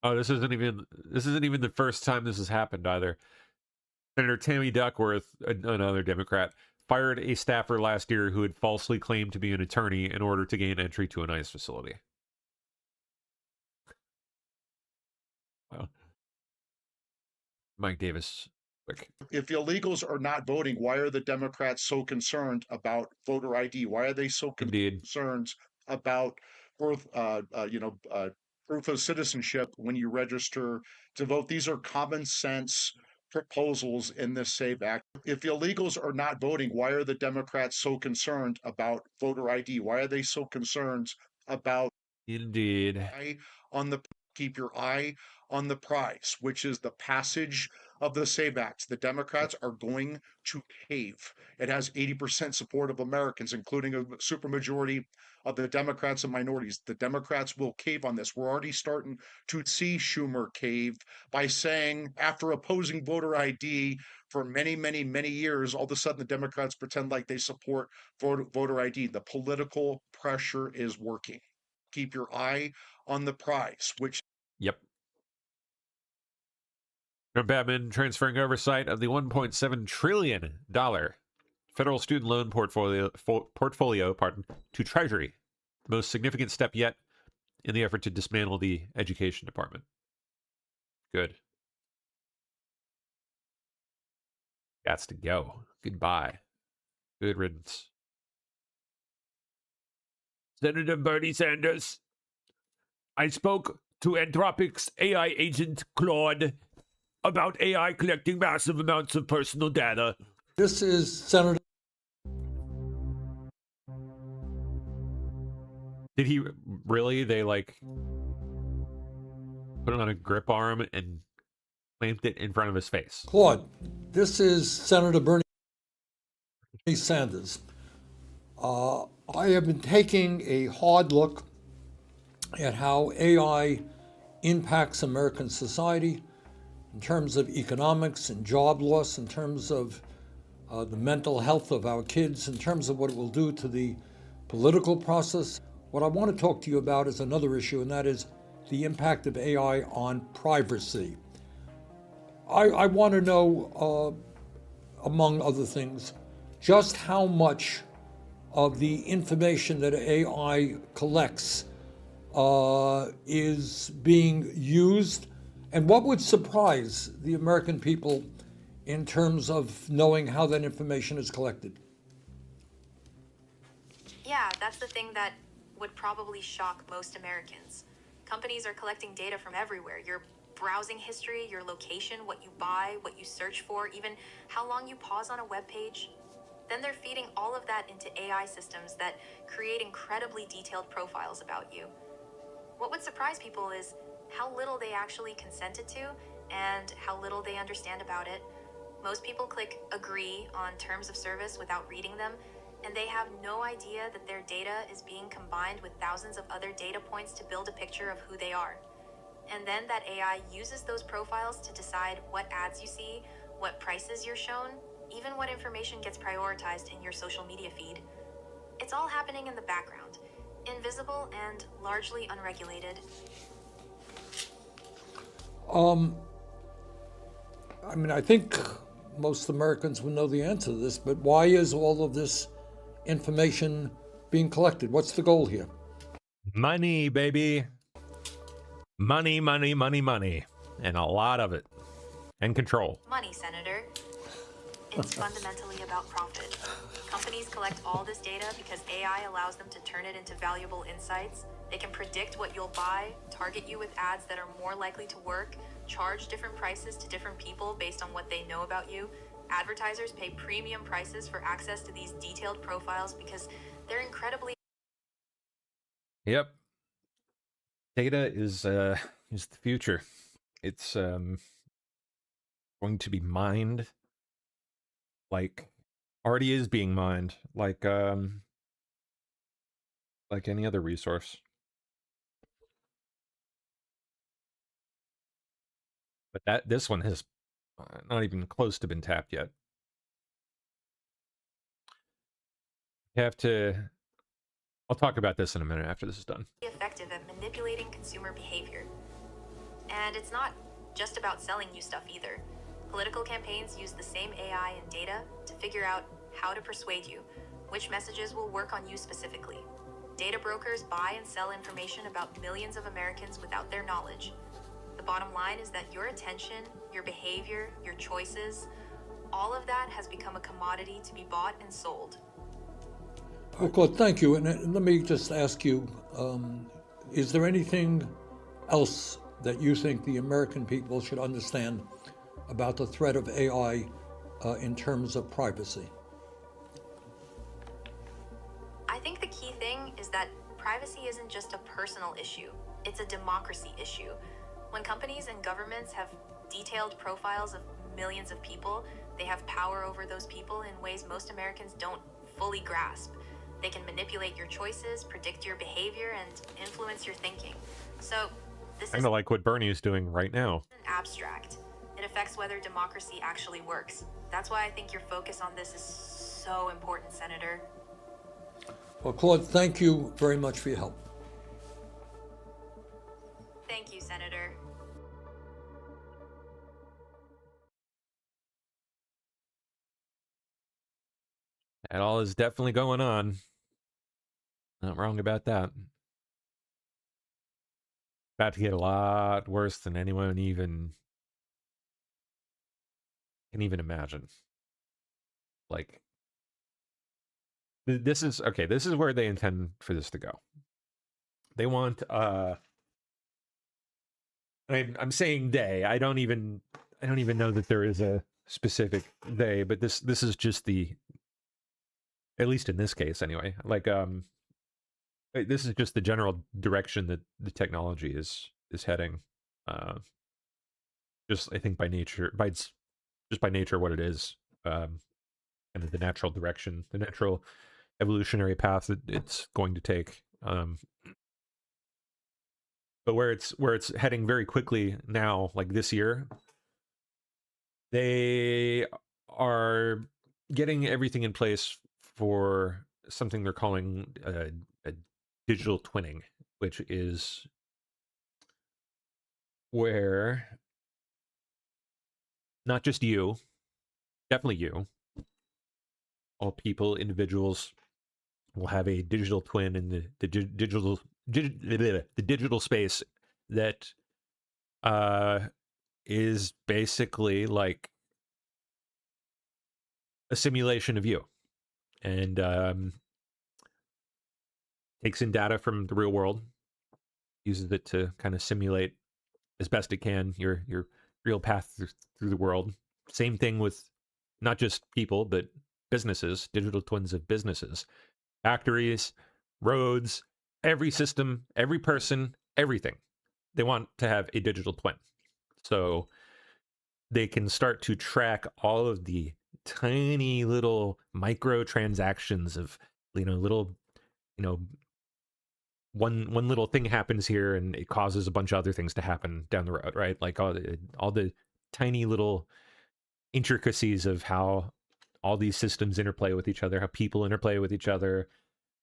Oh, this isn't even the first time this has happened either. Senator Tammy Duckworth, another Democrat, fired a staffer last year who had falsely claimed to be an attorney in order to gain entry to an ICE facility. Wow. Mike Davis, quick. If illegals are not voting, why are the Democrats so concerned about voter ID? Why are they so concerned about proof of citizenship when you register to vote? These are common sense proposals in this SAVE Act. If illegals are not voting, why are the Democrats so concerned about voter ID? Why are they so concerned about Indeed. Keep your eye on the prize, which is the passage of the SAVE Act. The Democrats are going to cave. It has 80% support of Americans, including a supermajority of the Democrats and minorities. The Democrats will cave on this. We're already starting to see Schumer cave by saying, after opposing voter ID for many, many, many years, all of a sudden the Democrats pretend like they support voter ID. The political pressure is working. Keep your eye on the prize, which... Yep. Trump admin transferring oversight of the $1.7 trillion federal student loan portfolio to Treasury. Most significant step yet in the effort to dismantle the education department. Good. Gots to go. Goodbye. Good riddance. Senator Bernie Sanders, I spoke to Anthropic's AI agent, Claude, about AI collecting massive amounts of personal data. This is Senator... Did he really? They, like, put it on a grip arm and clamped it in front of his face. Claude, this is Senator Bernie Sanders. I have been taking a hard look at how AI impacts American society in terms of economics and job loss, in terms of the mental health of our kids, in terms of what it will do to the political process. What I want to talk to you about is another issue, and that is the impact of AI on privacy. I want to know, among other things, just how much of the information that AI collects is being used, and what would surprise the American people in terms of knowing how that information is collected? Yeah, that's the thing that would probably shock most Americans. Companies are collecting data from everywhere. Your browsing history, your location, what you buy, what you search for, even how long you pause on a web page. Then they're feeding all of that into AI systems that create incredibly detailed profiles about you. What would surprise people is how little they actually consented to and how little they understand about it. Most people click agree on terms of service without reading them, and they have no idea that their data is being combined with thousands of other data points to build a picture of who they are. And then that AI uses those profiles to decide what ads you see, what prices you're shown, even what information gets prioritized in your social media feed. It's all happening in the background, invisible and largely unregulated. I mean, I think most Americans would know the answer to this, but why is all of this information being collected? What's the goal here? Money, baby. Money, money, money, money. And a lot of it. And control. Money, Senator. It's fundamentally about profit. Companies collect all this data because AI allows them to turn it into valuable insights. They can predict what you'll buy, target you with ads that are more likely to work, charge different prices to different people based on what they know about you. Advertisers pay premium prices for access to these detailed profiles because they're incredibly... Yep. Data is the future. It's going to be mined, like already is being mined, like any other resource. But this one has not even close to been tapped yet. You have to... I'll talk about this in a minute after this is done. Effective at manipulating consumer behavior. And it's not just about selling you stuff either. Political campaigns use the same AI and data to figure out how to persuade you, which messages will work on you specifically. Data brokers buy and sell information about millions of Americans without their knowledge. The bottom line is that your attention, your behavior, your choices, all of that has become a commodity to be bought and sold. Well, Claude, thank you. And let me just ask you, is there anything else that you think the American people should understand about the threat of AI in terms of privacy? I think the key thing is that privacy isn't just a personal issue, it's a democracy issue. When companies and governments have detailed profiles of millions of people, they have power over those people in ways most Americans don't fully grasp. They can manipulate your choices, predict your behavior, and influence your thinking. So this is Kind of like what Bernie is doing right now. abstract. It affects whether democracy actually works. That's why I think your focus on this is so important, Senator. Well, Claude, thank you very much for your help. Thank you, Senator. That all is definitely going on. Not wrong about that. About to get a lot worse than anyone can even imagine. Like, this is okay. This is where they intend for this to go. They want I'm saying they. I don't even know that there is a specific they, but this is just at least in this case anyway. Like this is just the general direction that the technology is heading. Just I think by nature what it is, and the natural direction, the natural evolutionary path that it's going to take. But where it's heading very quickly now, like this year, they are getting everything in place for something they're calling a digital twinning, which is where not just you, definitely you, all people, individuals will have a digital twin in the digital space that is basically like a simulation of you, and takes in data from the real world, uses it to kind of simulate as best it can your real path through the world. Same thing with not just people, but businesses, digital twins of businesses, factories, roads, every system, every person, everything. They want to have a digital twin. So they can start to track all of the tiny little micro transactions of, one little thing happens here and it causes a bunch of other things to happen down the road, right? Like all the tiny little intricacies of how all these systems interplay with each other, how people interplay with each other,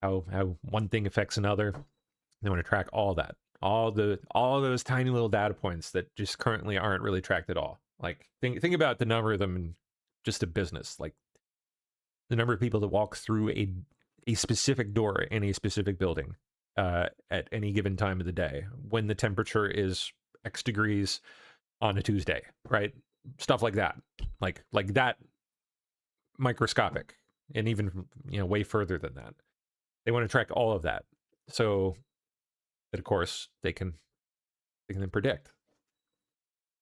how one thing affects another. They want to track all that, all those tiny little data points that just currently aren't really tracked at all. Like think about the number of them in just a business, like the number of people that walk through a specific door in a specific building at any given time of the day when the temperature is X degrees on a Tuesday, right? Stuff like that, like that, microscopic, and even way further than that. They want to track all of that, so that of course they can then predict.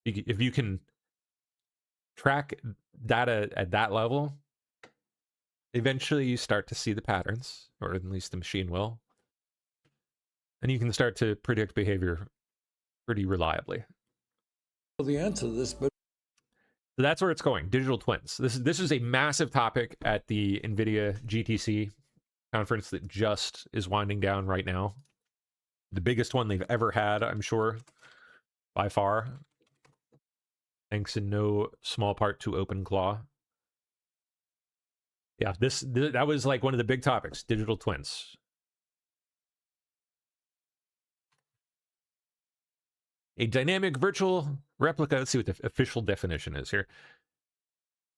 If you can track data at that level, eventually you start to see the patterns, or at least the machine will, and you can start to predict behavior pretty reliably. Well, the answer to this, but so that's where it's going. Digital twins. This is a massive topic at the NVIDIA GTC conference that just is winding down right now. The biggest one they've ever had, I'm sure, by far. Thanks in no small part to OpenClaw. Yeah, that was like one of the big topics, digital twins. A dynamic virtual replica, let's see what the official definition is here.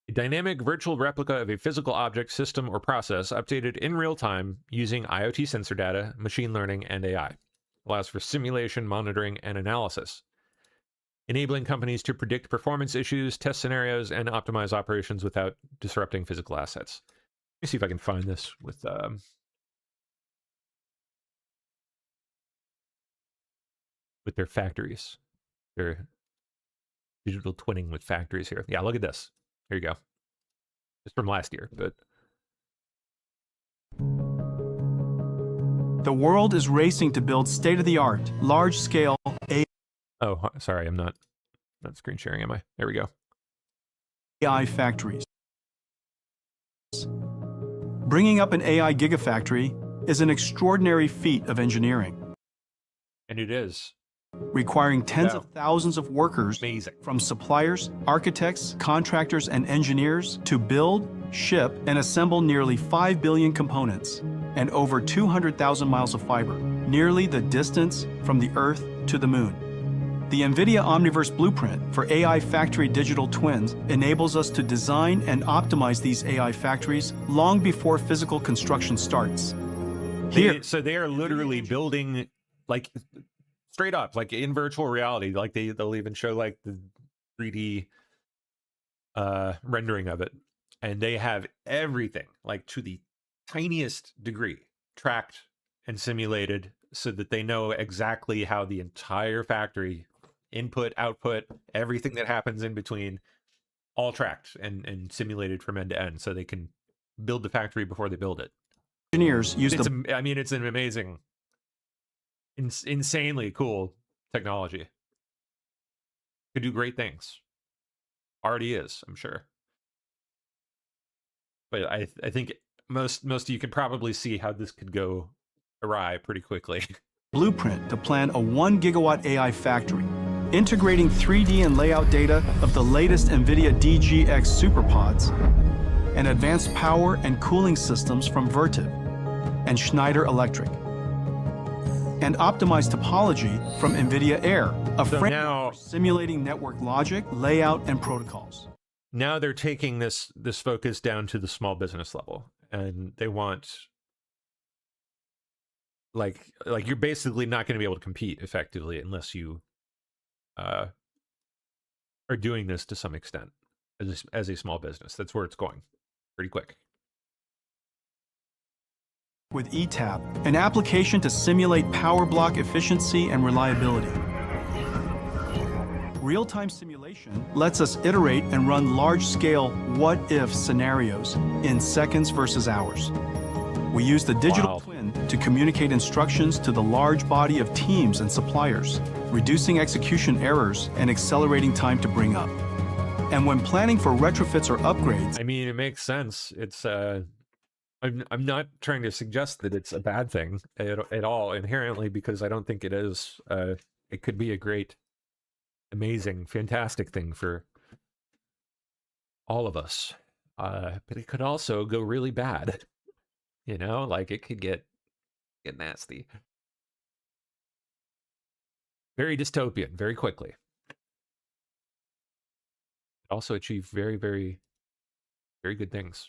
A dynamic virtual replica of a physical object, system, or process updated in real time using IoT sensor data, machine learning, and AI. Allows for simulation, monitoring, and analysis, enabling companies to predict performance issues, test scenarios, and optimize operations without disrupting physical assets. Let me see if I can find this with their factories, their digital twinning with factories here. Yeah, look at this. Here you go. It's from last year, but the world is racing to build state-of-the-art, large-scale AI. Oh, sorry, I'm not screen sharing, am I? There we go. AI factories. Bringing up an AI gigafactory is an extraordinary feat of engineering. And it is. Requiring tens of thousands of workers, from suppliers, architects, contractors, and engineers to build, ship, and assemble nearly 5 billion components and over 200,000 miles of fiber, nearly the distance from the Earth to the Moon. The NVIDIA Omniverse blueprint for AI factory digital twins enables us to design and optimize these AI factories long before physical construction starts. So they are literally building, like, straight up, like in virtual reality, like they'll even show like the 3D rendering of it, and they have everything, like to the tiniest degree, tracked and simulated so that they know exactly how the entire factory, input, output, everything that happens in between, all tracked and simulated from end to end, so they can build the factory before they build it. Engineers use it's an amazing, insanely cool technology. Could do great things. Already is, I'm sure. But I think most of you can probably see how this could go awry pretty quickly. Blueprint to plan a 1 gigawatt AI factory, integrating 3D and layout data of the latest NVIDIA DGX superpods and advanced power and cooling systems from Vertiv and Schneider Electric, and optimized topology from NVIDIA Air, a framework for simulating network logic, layout, and protocols. Now they're taking this focus down to the small business level, and they want, like you're basically not going to be able to compete effectively unless you are doing this to some extent as a small business. That's where it's going pretty quick. With ETAP, an application to simulate power block efficiency and reliability. Real-time simulation lets us iterate and run large-scale what-if scenarios in seconds versus hours. We use the digital twin to communicate instructions to the large body of teams and suppliers, reducing execution errors and accelerating time to bring up. And when planning for retrofits or upgrades... I mean, it makes sense. It's... I'm not trying to suggest that it's a bad thing at all inherently, because I don't think it is. It could be a great, amazing, fantastic thing for all of us. but it could also go really bad. You know, like it could get nasty. Very dystopian, very quickly. Also achieve very, very, very good things.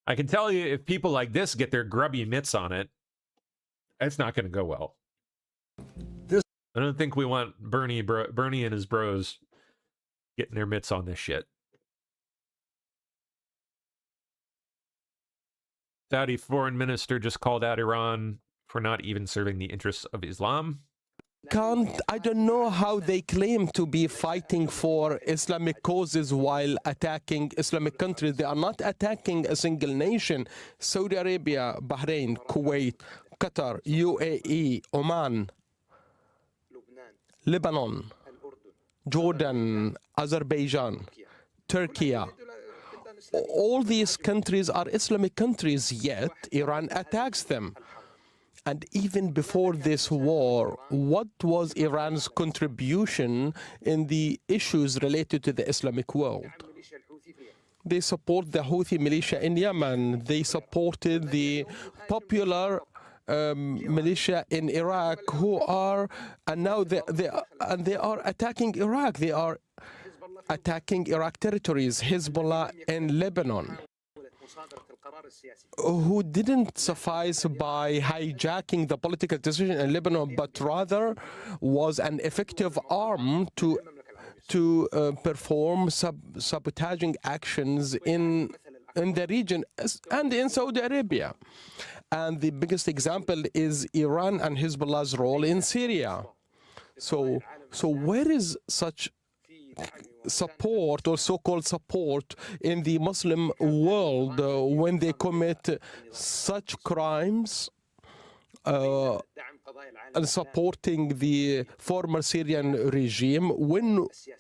I can tell you, if people like this get their grubby mitts on it, it's not going to go well. I don't think we want Bernie and his bros getting their mitts on this shit. Saudi foreign minister just called out Iran for not even serving the interests of Islam. I don't know how they claim to be fighting for Islamic causes while attacking Islamic countries. They are not attacking a single nation. Saudi Arabia, Bahrain, Kuwait, Qatar, UAE, Oman, Lebanon, Jordan, Azerbaijan, Turkey. All these countries are Islamic countries, yet Iran attacks them. And even before this war, what was Iran's contribution in the issues related to the Islamic world? They support the Houthi militia in Yemen. They supported the popular militia in Iraq, who are, and now they are attacking Iraq. They are attacking Iraq territories, Hezbollah in Lebanon, who didn't suffice by hijacking the political decision in Lebanon, but rather was an effective arm to perform sabotaging actions in the region and in Saudi Arabia. And the biggest example is Iran and Hezbollah's role in Syria. So where is such support or so-called support in the Muslim world when they commit such crimes, supporting the former Syrian regime?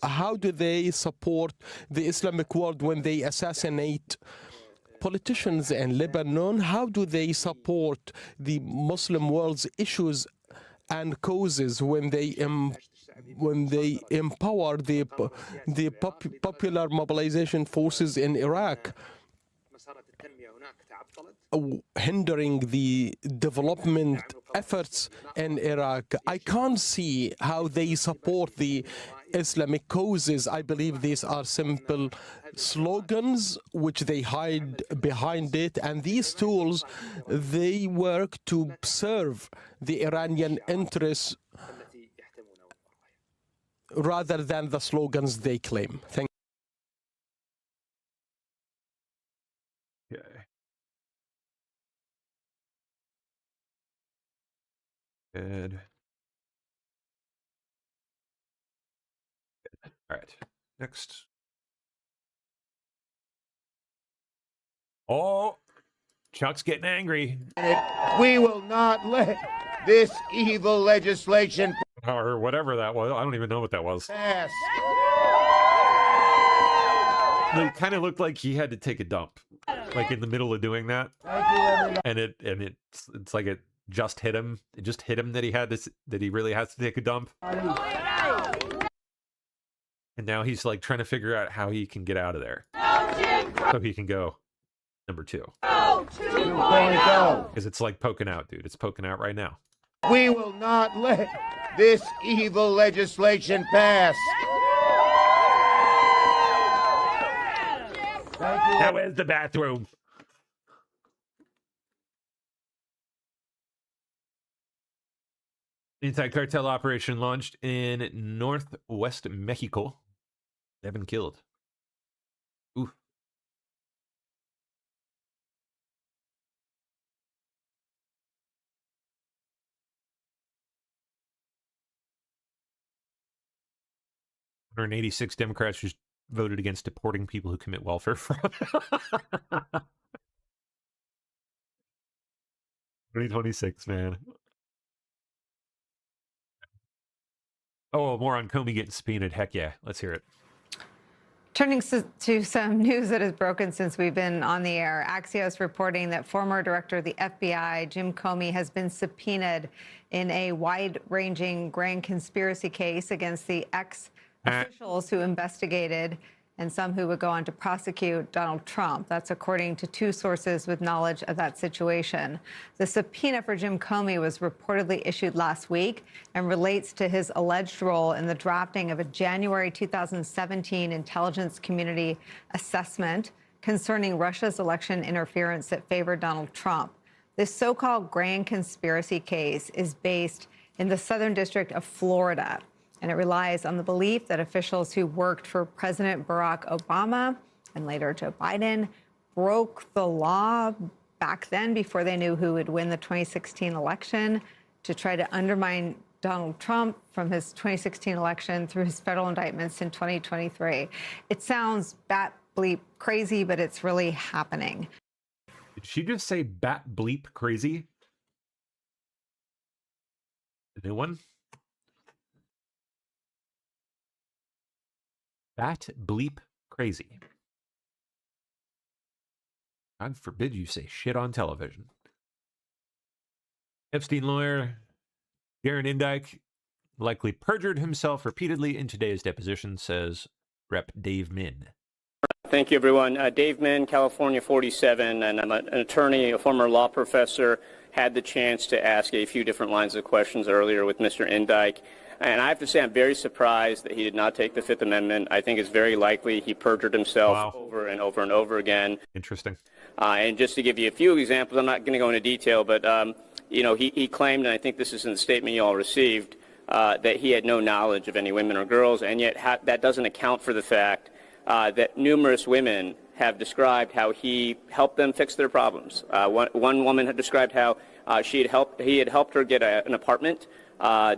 How do they support the Islamic world when they assassinate politicians in Lebanon? How do they support the Muslim world's issues and causes when they empower the popular mobilization forces in Iraq, hindering the development efforts in Iraq? I can't see how they support the Islamic causes. I believe these are simple slogans which they hide behind it, and these tools, they work to serve the Iranian interests rather than the slogans they claim. Thank you. Okay. Good. All right. Next. Oh, Chuck's getting angry. We will not let this evil legislation or whatever that was. I don't even know what that was. pass. It kind of looked like he had to take a dump, like in the middle of doing that. And it's like it just hit him. It just hit him that he really has to take a dump. And now he's like trying to figure out how he can get out of there, so he can go number 2. Because it's like poking out, dude. It's poking out right now. We will not let this evil legislation pass. Now where's the bathroom? Anti-cartel operation launched in northwest Mexico. 7 killed. Oof. Or 86 Democrats just voted against deporting people who commit welfare fraud. 2026, man. Oh, more on Comey getting subpoenaed. Heck yeah. Let's hear it. Turning to some news that has broken since we've been on the air. Axios reporting that former director of the FBI, Jim Comey, has been subpoenaed in a wide-ranging grand conspiracy case against the officials who investigated and some who would go on to prosecute Donald Trump. That's according to two sources with knowledge of that situation. The subpoena for Jim Comey was reportedly issued last week and relates to his alleged role in the drafting of a January 2017 intelligence community assessment concerning Russia's election interference that favored Donald Trump. This so-called grand conspiracy case is based in the Southern District of Florida, and it relies on the belief that officials who worked for President Barack Obama and later Joe Biden broke the law back then before they knew who would win the 2016 election to try to undermine Donald Trump from his 2016 election through his federal indictments in 2023. It sounds bat bleep crazy, but it's really happening. Did she just say bat bleep crazy? The new one? Bat bleep crazy. God forbid you say shit on television. Epstein lawyer Darren Indyke likely perjured himself repeatedly in today's deposition, says Rep. Dave Min. Thank you, everyone. Dave Min, California 47, and I'm an attorney, a former law professor. Had the chance to ask a few different lines of questions earlier with Mr. Indyke. And I have to say I'm very surprised that he did not take the Fifth Amendment. I think it's very likely he perjured himself over and over and over again. Interesting. And just to give you a few examples, I'm not going to go into detail, but he claimed, and I think this is in the statement you all received, that he had no knowledge of any women or girls, and yet that doesn't account for the fact that numerous women have described how he helped them fix their problems. One woman had described how he had helped her get an apartment.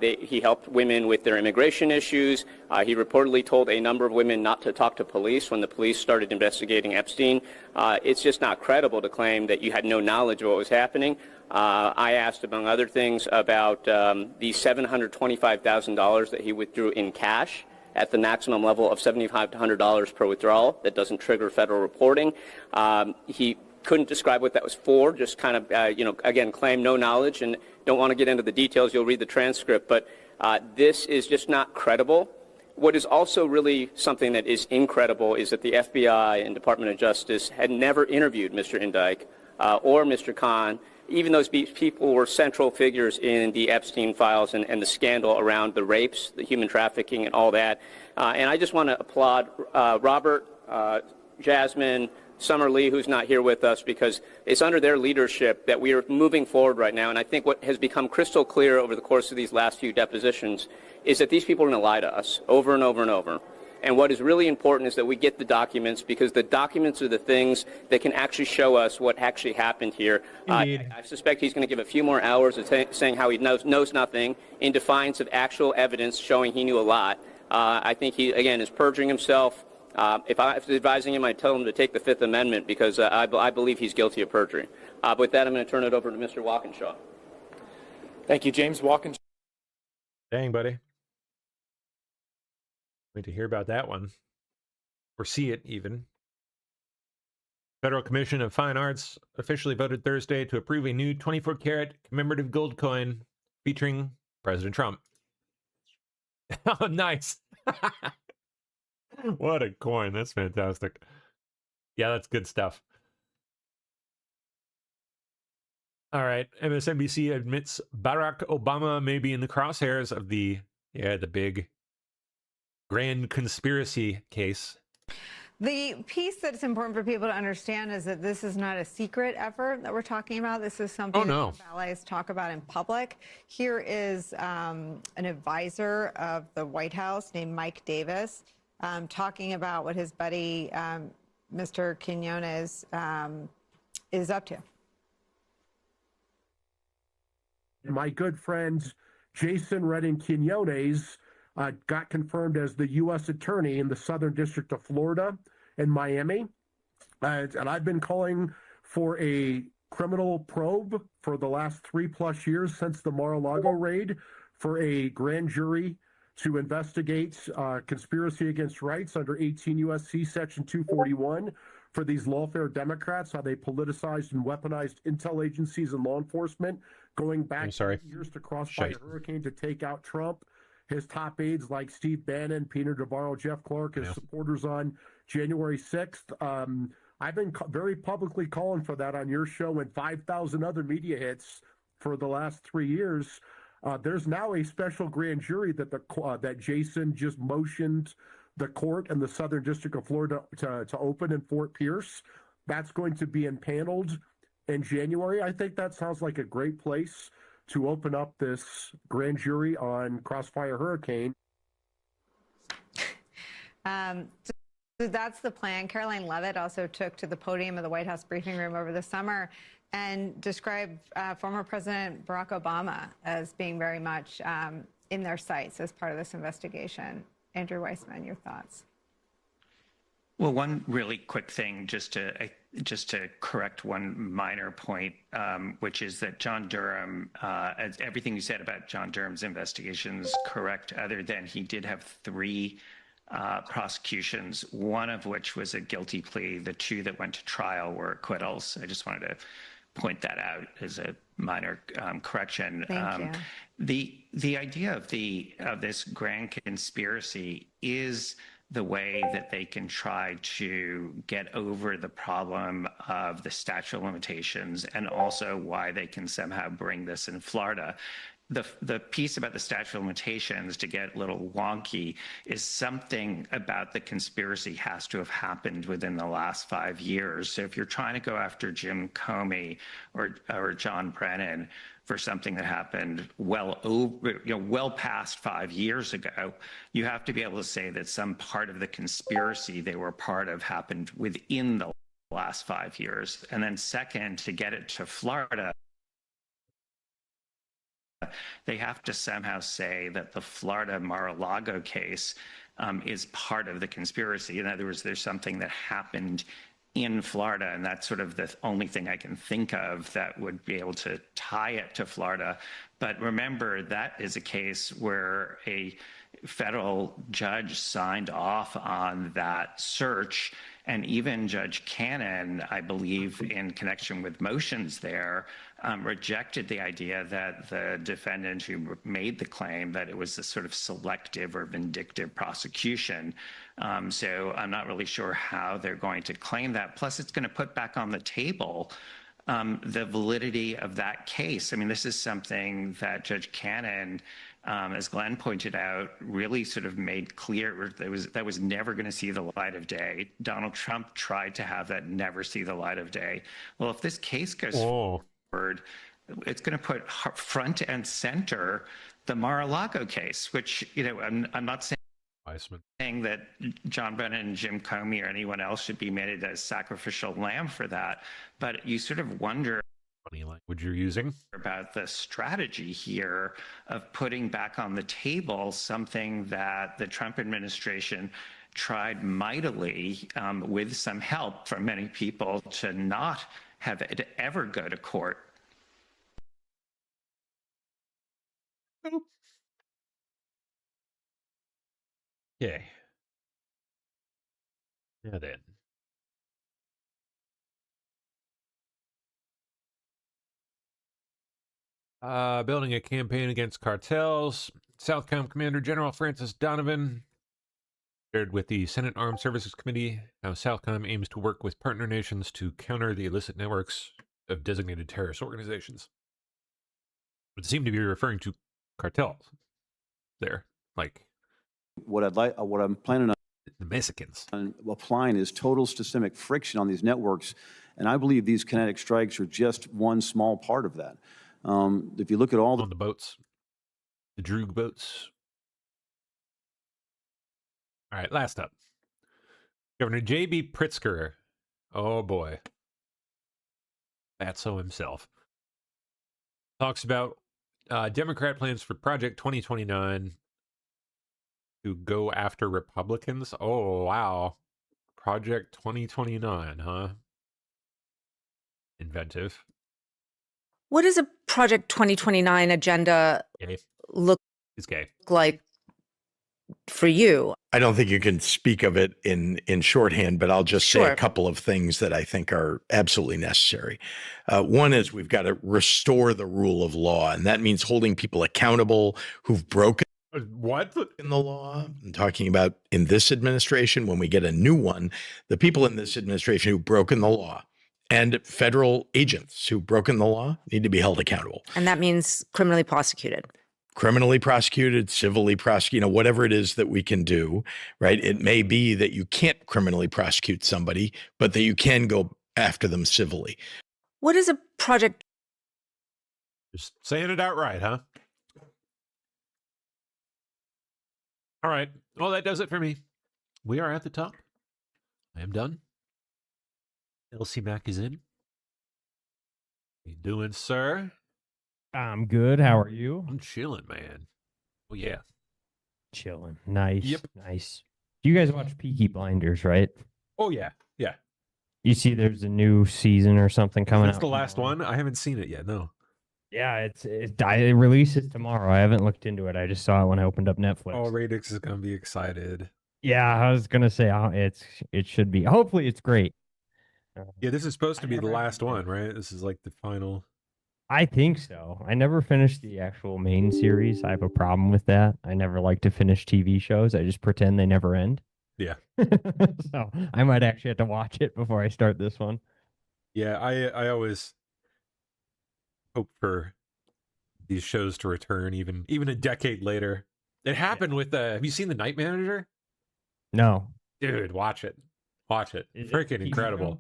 He helped women with their immigration issues. He reportedly told a number of women not to talk to police when the police started investigating Epstein. It's just not credible to claim that you had no knowledge of what was happening. I asked, among other things, about the $725,000 that he withdrew in cash at the maximum level of $75 to $100 per withdrawal. That doesn't trigger federal reporting. He couldn't describe what that was for, just kind of, again, claim no knowledge, and don't want to get into the details. You'll read the transcript, but this is just not credible. What is also really something that is incredible is that the FBI and Department of Justice had never interviewed Mr. Indyke or Mr. Khan, even those people were central figures in the Epstein files and the scandal around the rapes, the human trafficking, and all that. And I just want to applaud Robert, Jasmine, Summer Lee, who's not here with us, because it's under their leadership that we are moving forward right now. And I think what has become crystal clear over the course of these last few depositions is that these people are going to lie to us over and over and over. And what is really important is that we get the documents, because the documents are the things that can actually show us what actually happened here. I suspect he's going to give a few more hours of saying how he knows nothing in defiance of actual evidence showing he knew a lot. I think he, again, is perjuring himself. If I was advising him, I'd tell him to take the Fifth Amendment, because I believe he's guilty of perjury. With that, I'm going to turn it over to Mr. Walkinshaw. Thank you, James Walkinshaw. Dang, buddy. Wait to hear about that one. Or see it, even. Federal Commission of Fine Arts officially voted Thursday to approve a new 24-karat commemorative gold coin featuring President Trump. Oh, nice. What a coin. That's fantastic. Yeah, that's good stuff. All right. MSNBC admits Barack Obama may be in the crosshairs of the big grand conspiracy case. The piece that's important for people to understand is that this is not a secret effort that we're talking about. This is something that allies talk about in public. Here is an advisor of the White House named Mike Davis talking about what his buddy, Mr. Quinones, is up to. My good friend Jason Redding Quinones got confirmed as the U.S. attorney in the Southern District of Florida and Miami. And I've been calling for a criminal probe for the last 3+ years since the Mar-a-Lago raid for a grand jury to investigate conspiracy against rights under 18 U.S.C. Section 241 for these lawfare Democrats, how they politicized and weaponized intel agencies and law enforcement, going back years to crossfire hurricane to take out Trump. his top aides like Steve Bannon, Peter Navarro, Jeff Clark, his supporters on January 6th. I've been very publicly calling for that on your show and 5,000 other media hits for the last 3 years. There's now a special grand jury that that Jason just motioned the court in the Southern District of Florida to open in Fort Pierce. That's going to be impaneled in January. I think that sounds like a great place to open up this grand jury on Crossfire Hurricane. So that's the plan. Caroline Leavitt also took to the podium of the White House briefing room over the summer and described former President Barack Obama as being very much in their sights as part of this investigation. Andrew Weissman, your thoughts? Well, one really quick thing, just to correct one minor point, which is that John Durham, everything you said about John Durham's investigation is correct, other than he did have 3 prosecutions, one of which was a guilty plea. The 2 that went to trial were acquittals. I just wanted to point that out as a minor correction. Thank you. The idea of this grand conspiracy is the way that they can try to get over the problem of the statute of limitations, and also why they can somehow bring this in Florida. The piece about the statute of limitations, to get a little wonky, is something about the conspiracy has to have happened within the last 5 years. So if you're trying to go after Jim Comey or John Brennan for something that happened well past 5 years ago, you have to be able to say that some part of the conspiracy they were part of happened within the last 5 years. And then second, to get it to Florida, they have to somehow say that the Florida Mar-a-Lago case is part of the conspiracy. In other words, there's something that happened in Florida, and that's sort of the only thing I can think of that would be able to tie it to Florida. But remember, that is a case where a federal judge signed off on that search, and even Judge Cannon, I believe, in connection with motions there, rejected the idea that the defendant who made the claim that it was a sort of selective or vindictive prosecution. So I'm not really sure how they're going to claim that. Plus, it's going to put back on the table the validity of that case. I mean, this is something that Judge Cannon, as Glenn pointed out, really sort of made clear that was never going to see the light of day. Donald Trump tried to have that never see the light of day. Well, if this case goes forward, it's going to put front and center the Mar-a-Lago case, which, I'm not saying that John Brennan and Jim Comey or anyone else should be made as sacrificial lamb for that, but you sort of wonder funny language you're using about the strategy here of putting back on the table something that the Trump administration tried mightily, with some help from many people, to not have it ever go to court. Okay. Now then. Building a campaign against cartels. Southcom Commander General Francis Donovan shared with the Senate Armed Services Committee how Southcom aims to work with partner nations to counter the illicit networks of designated terrorist organizations. It seemed to be referring to cartels there, like what I'm planning on the Mexicans applying is total systemic friction on these networks, and I believe these kinetic strikes are just one small part of that. If you look at all on the boats, the Droog boats. All right, last up, Governor J.B. Pritzker. Oh boy, Fatso himself talks about Democrat plans for Project 2029 to go after Republicans. Oh, wow. Project 2029, huh? Inventive. What does a Project 2029 agenda look like for you? I don't think you can speak of it in shorthand, but I'll just say a couple of things that I think are absolutely necessary. One is we've got to restore the rule of law, and that means holding people accountable who've broken What? In the law, I'm talking about in this administration, when we get a new one, the people in this administration who've broken the law and federal agents who've broken the law need to be held accountable. And that means criminally prosecuted. Criminally prosecuted, civilly prosecuted, whatever it is that we can do, right? It may be that you can't criminally prosecute somebody, but that you can go after them civilly. What is a project? Just saying it outright, huh? All right. Well, that does it for me. We are at the top. I am done. LC Mac is in. How you doing, sir? I'm good. How are you? I'm chilling, man. Oh, yeah. Chilling. Nice. Yep. Nice. You guys watch Peaky Blinders, right? Oh, yeah. Yeah. You see there's a new season or something coming That's out. the last one? I haven't seen it yet, no. Yeah, it releases tomorrow. I haven't looked into it. I just saw it when I opened up Netflix. Oh, Radix is going to be excited. Yeah, I was going to say it should be. Hopefully it's great. Yeah, this is supposed to be the last one, right? This is like the final. I think so. I never finished the actual main series. I have a problem with that. I never like to finish TV shows. I just pretend they never end. Yeah. So I might actually have to watch it before I start this one. Yeah, I always hope for these shows to return even a decade later. It happened with have you seen The Night Manager? No. Dude, watch it. Watch it. Is it Freaking TV incredible.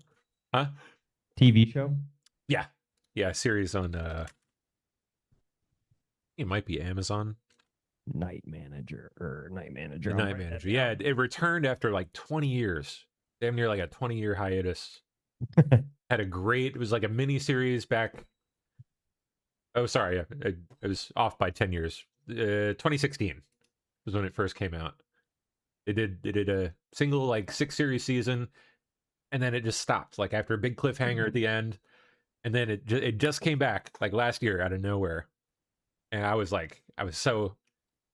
Huh? TV show? Yeah. Yeah, series on it might be Amazon. Night Manager. The Night Manager. Yeah, it returned after like 20 years. Damn near like a 20-year hiatus. Had a great, it was like a mini series back. Oh, sorry. It was off by 10 years. 2016 was when it first came out. They did a single like 6-series season, and then it just stopped like after a big cliffhanger at the end, and then it just came back like last year out of nowhere, and I was so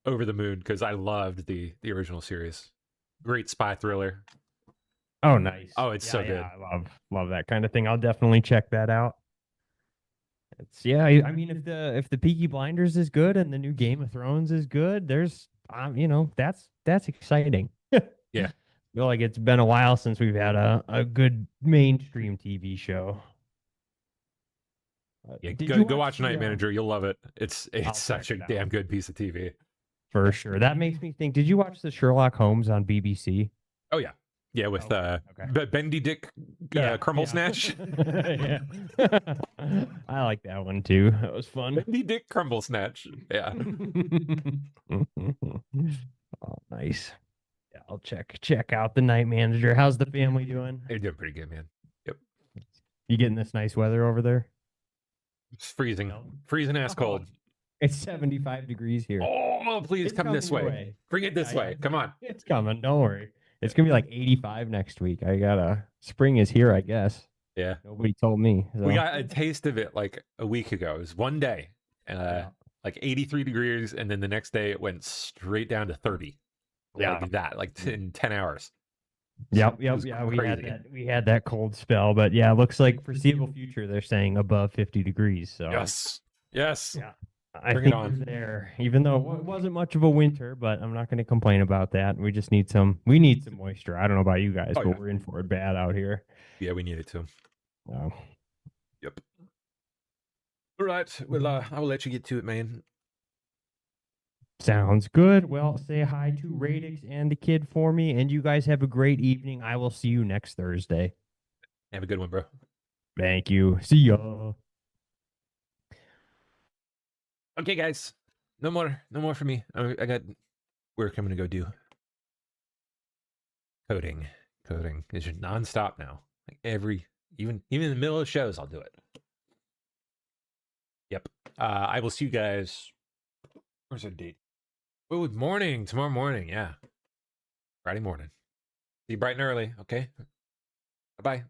over the moon because I loved the original series. Great spy thriller. Oh, nice. Oh, it's so good. I love that kind of thing. I'll definitely check that out. I mean, if the Peaky Blinders is good and the new Game of Thrones is good, there's that's exciting. Yeah. I feel like it's been a while since we've had a good mainstream TV show. Yeah, go watch Night Manager. You'll love it. It's such a damn good piece of TV. For sure. That makes me think. Did you watch the Sherlock Holmes on BBC? Oh yeah. Yeah, with Bendy Dick Crumblesnatch. Yeah. I like that one too. That was fun. Bendy Dick Crumblesnatch. Yeah. Oh, nice. Yeah, I'll check out the Night Manager. How's the family doing? They're doing pretty good, man. Yep. You getting this nice weather over there? It's freezing. Freezing ass cold. It's 75 degrees here. Oh, please It's come this coming your way. way. Bring it this way. Come on. It's coming. Don't worry. It's gonna be like 85 next week. Spring is here, I guess. Yeah. Nobody told me. So. We got a taste of it like a week ago. It was one day, like 83 degrees, and then the next day it went straight down to 30. Yeah. Like that, like in 10 hours. Yep. Yeah, we had that cold spell, but yeah, it looks like foreseeable future they're saying above 50 degrees. So Yes. Yeah. I Bring think it on. we're there, even though it wasn't much of a winter, but I'm not going to complain about that. We just need some moisture. I don't know about you guys, but we're in for it bad out here. Yeah, we need it too. Oh. Yep. All right. Well, I will let you get to it, man. Sounds good. Well, say hi to Radix and the kid for me, and you guys have a great evening. I will see you next Thursday. Have a good one, bro. Thank you. See ya. Okay, guys. No more for me. I got work I'm gonna go do. Coding is just nonstop now. Like even in the middle of shows, I'll do it. Yep. I will see you guys. Where's our date? Oh, morning. Tomorrow morning. Yeah. Friday morning. See you bright and early. Okay. Bye-bye.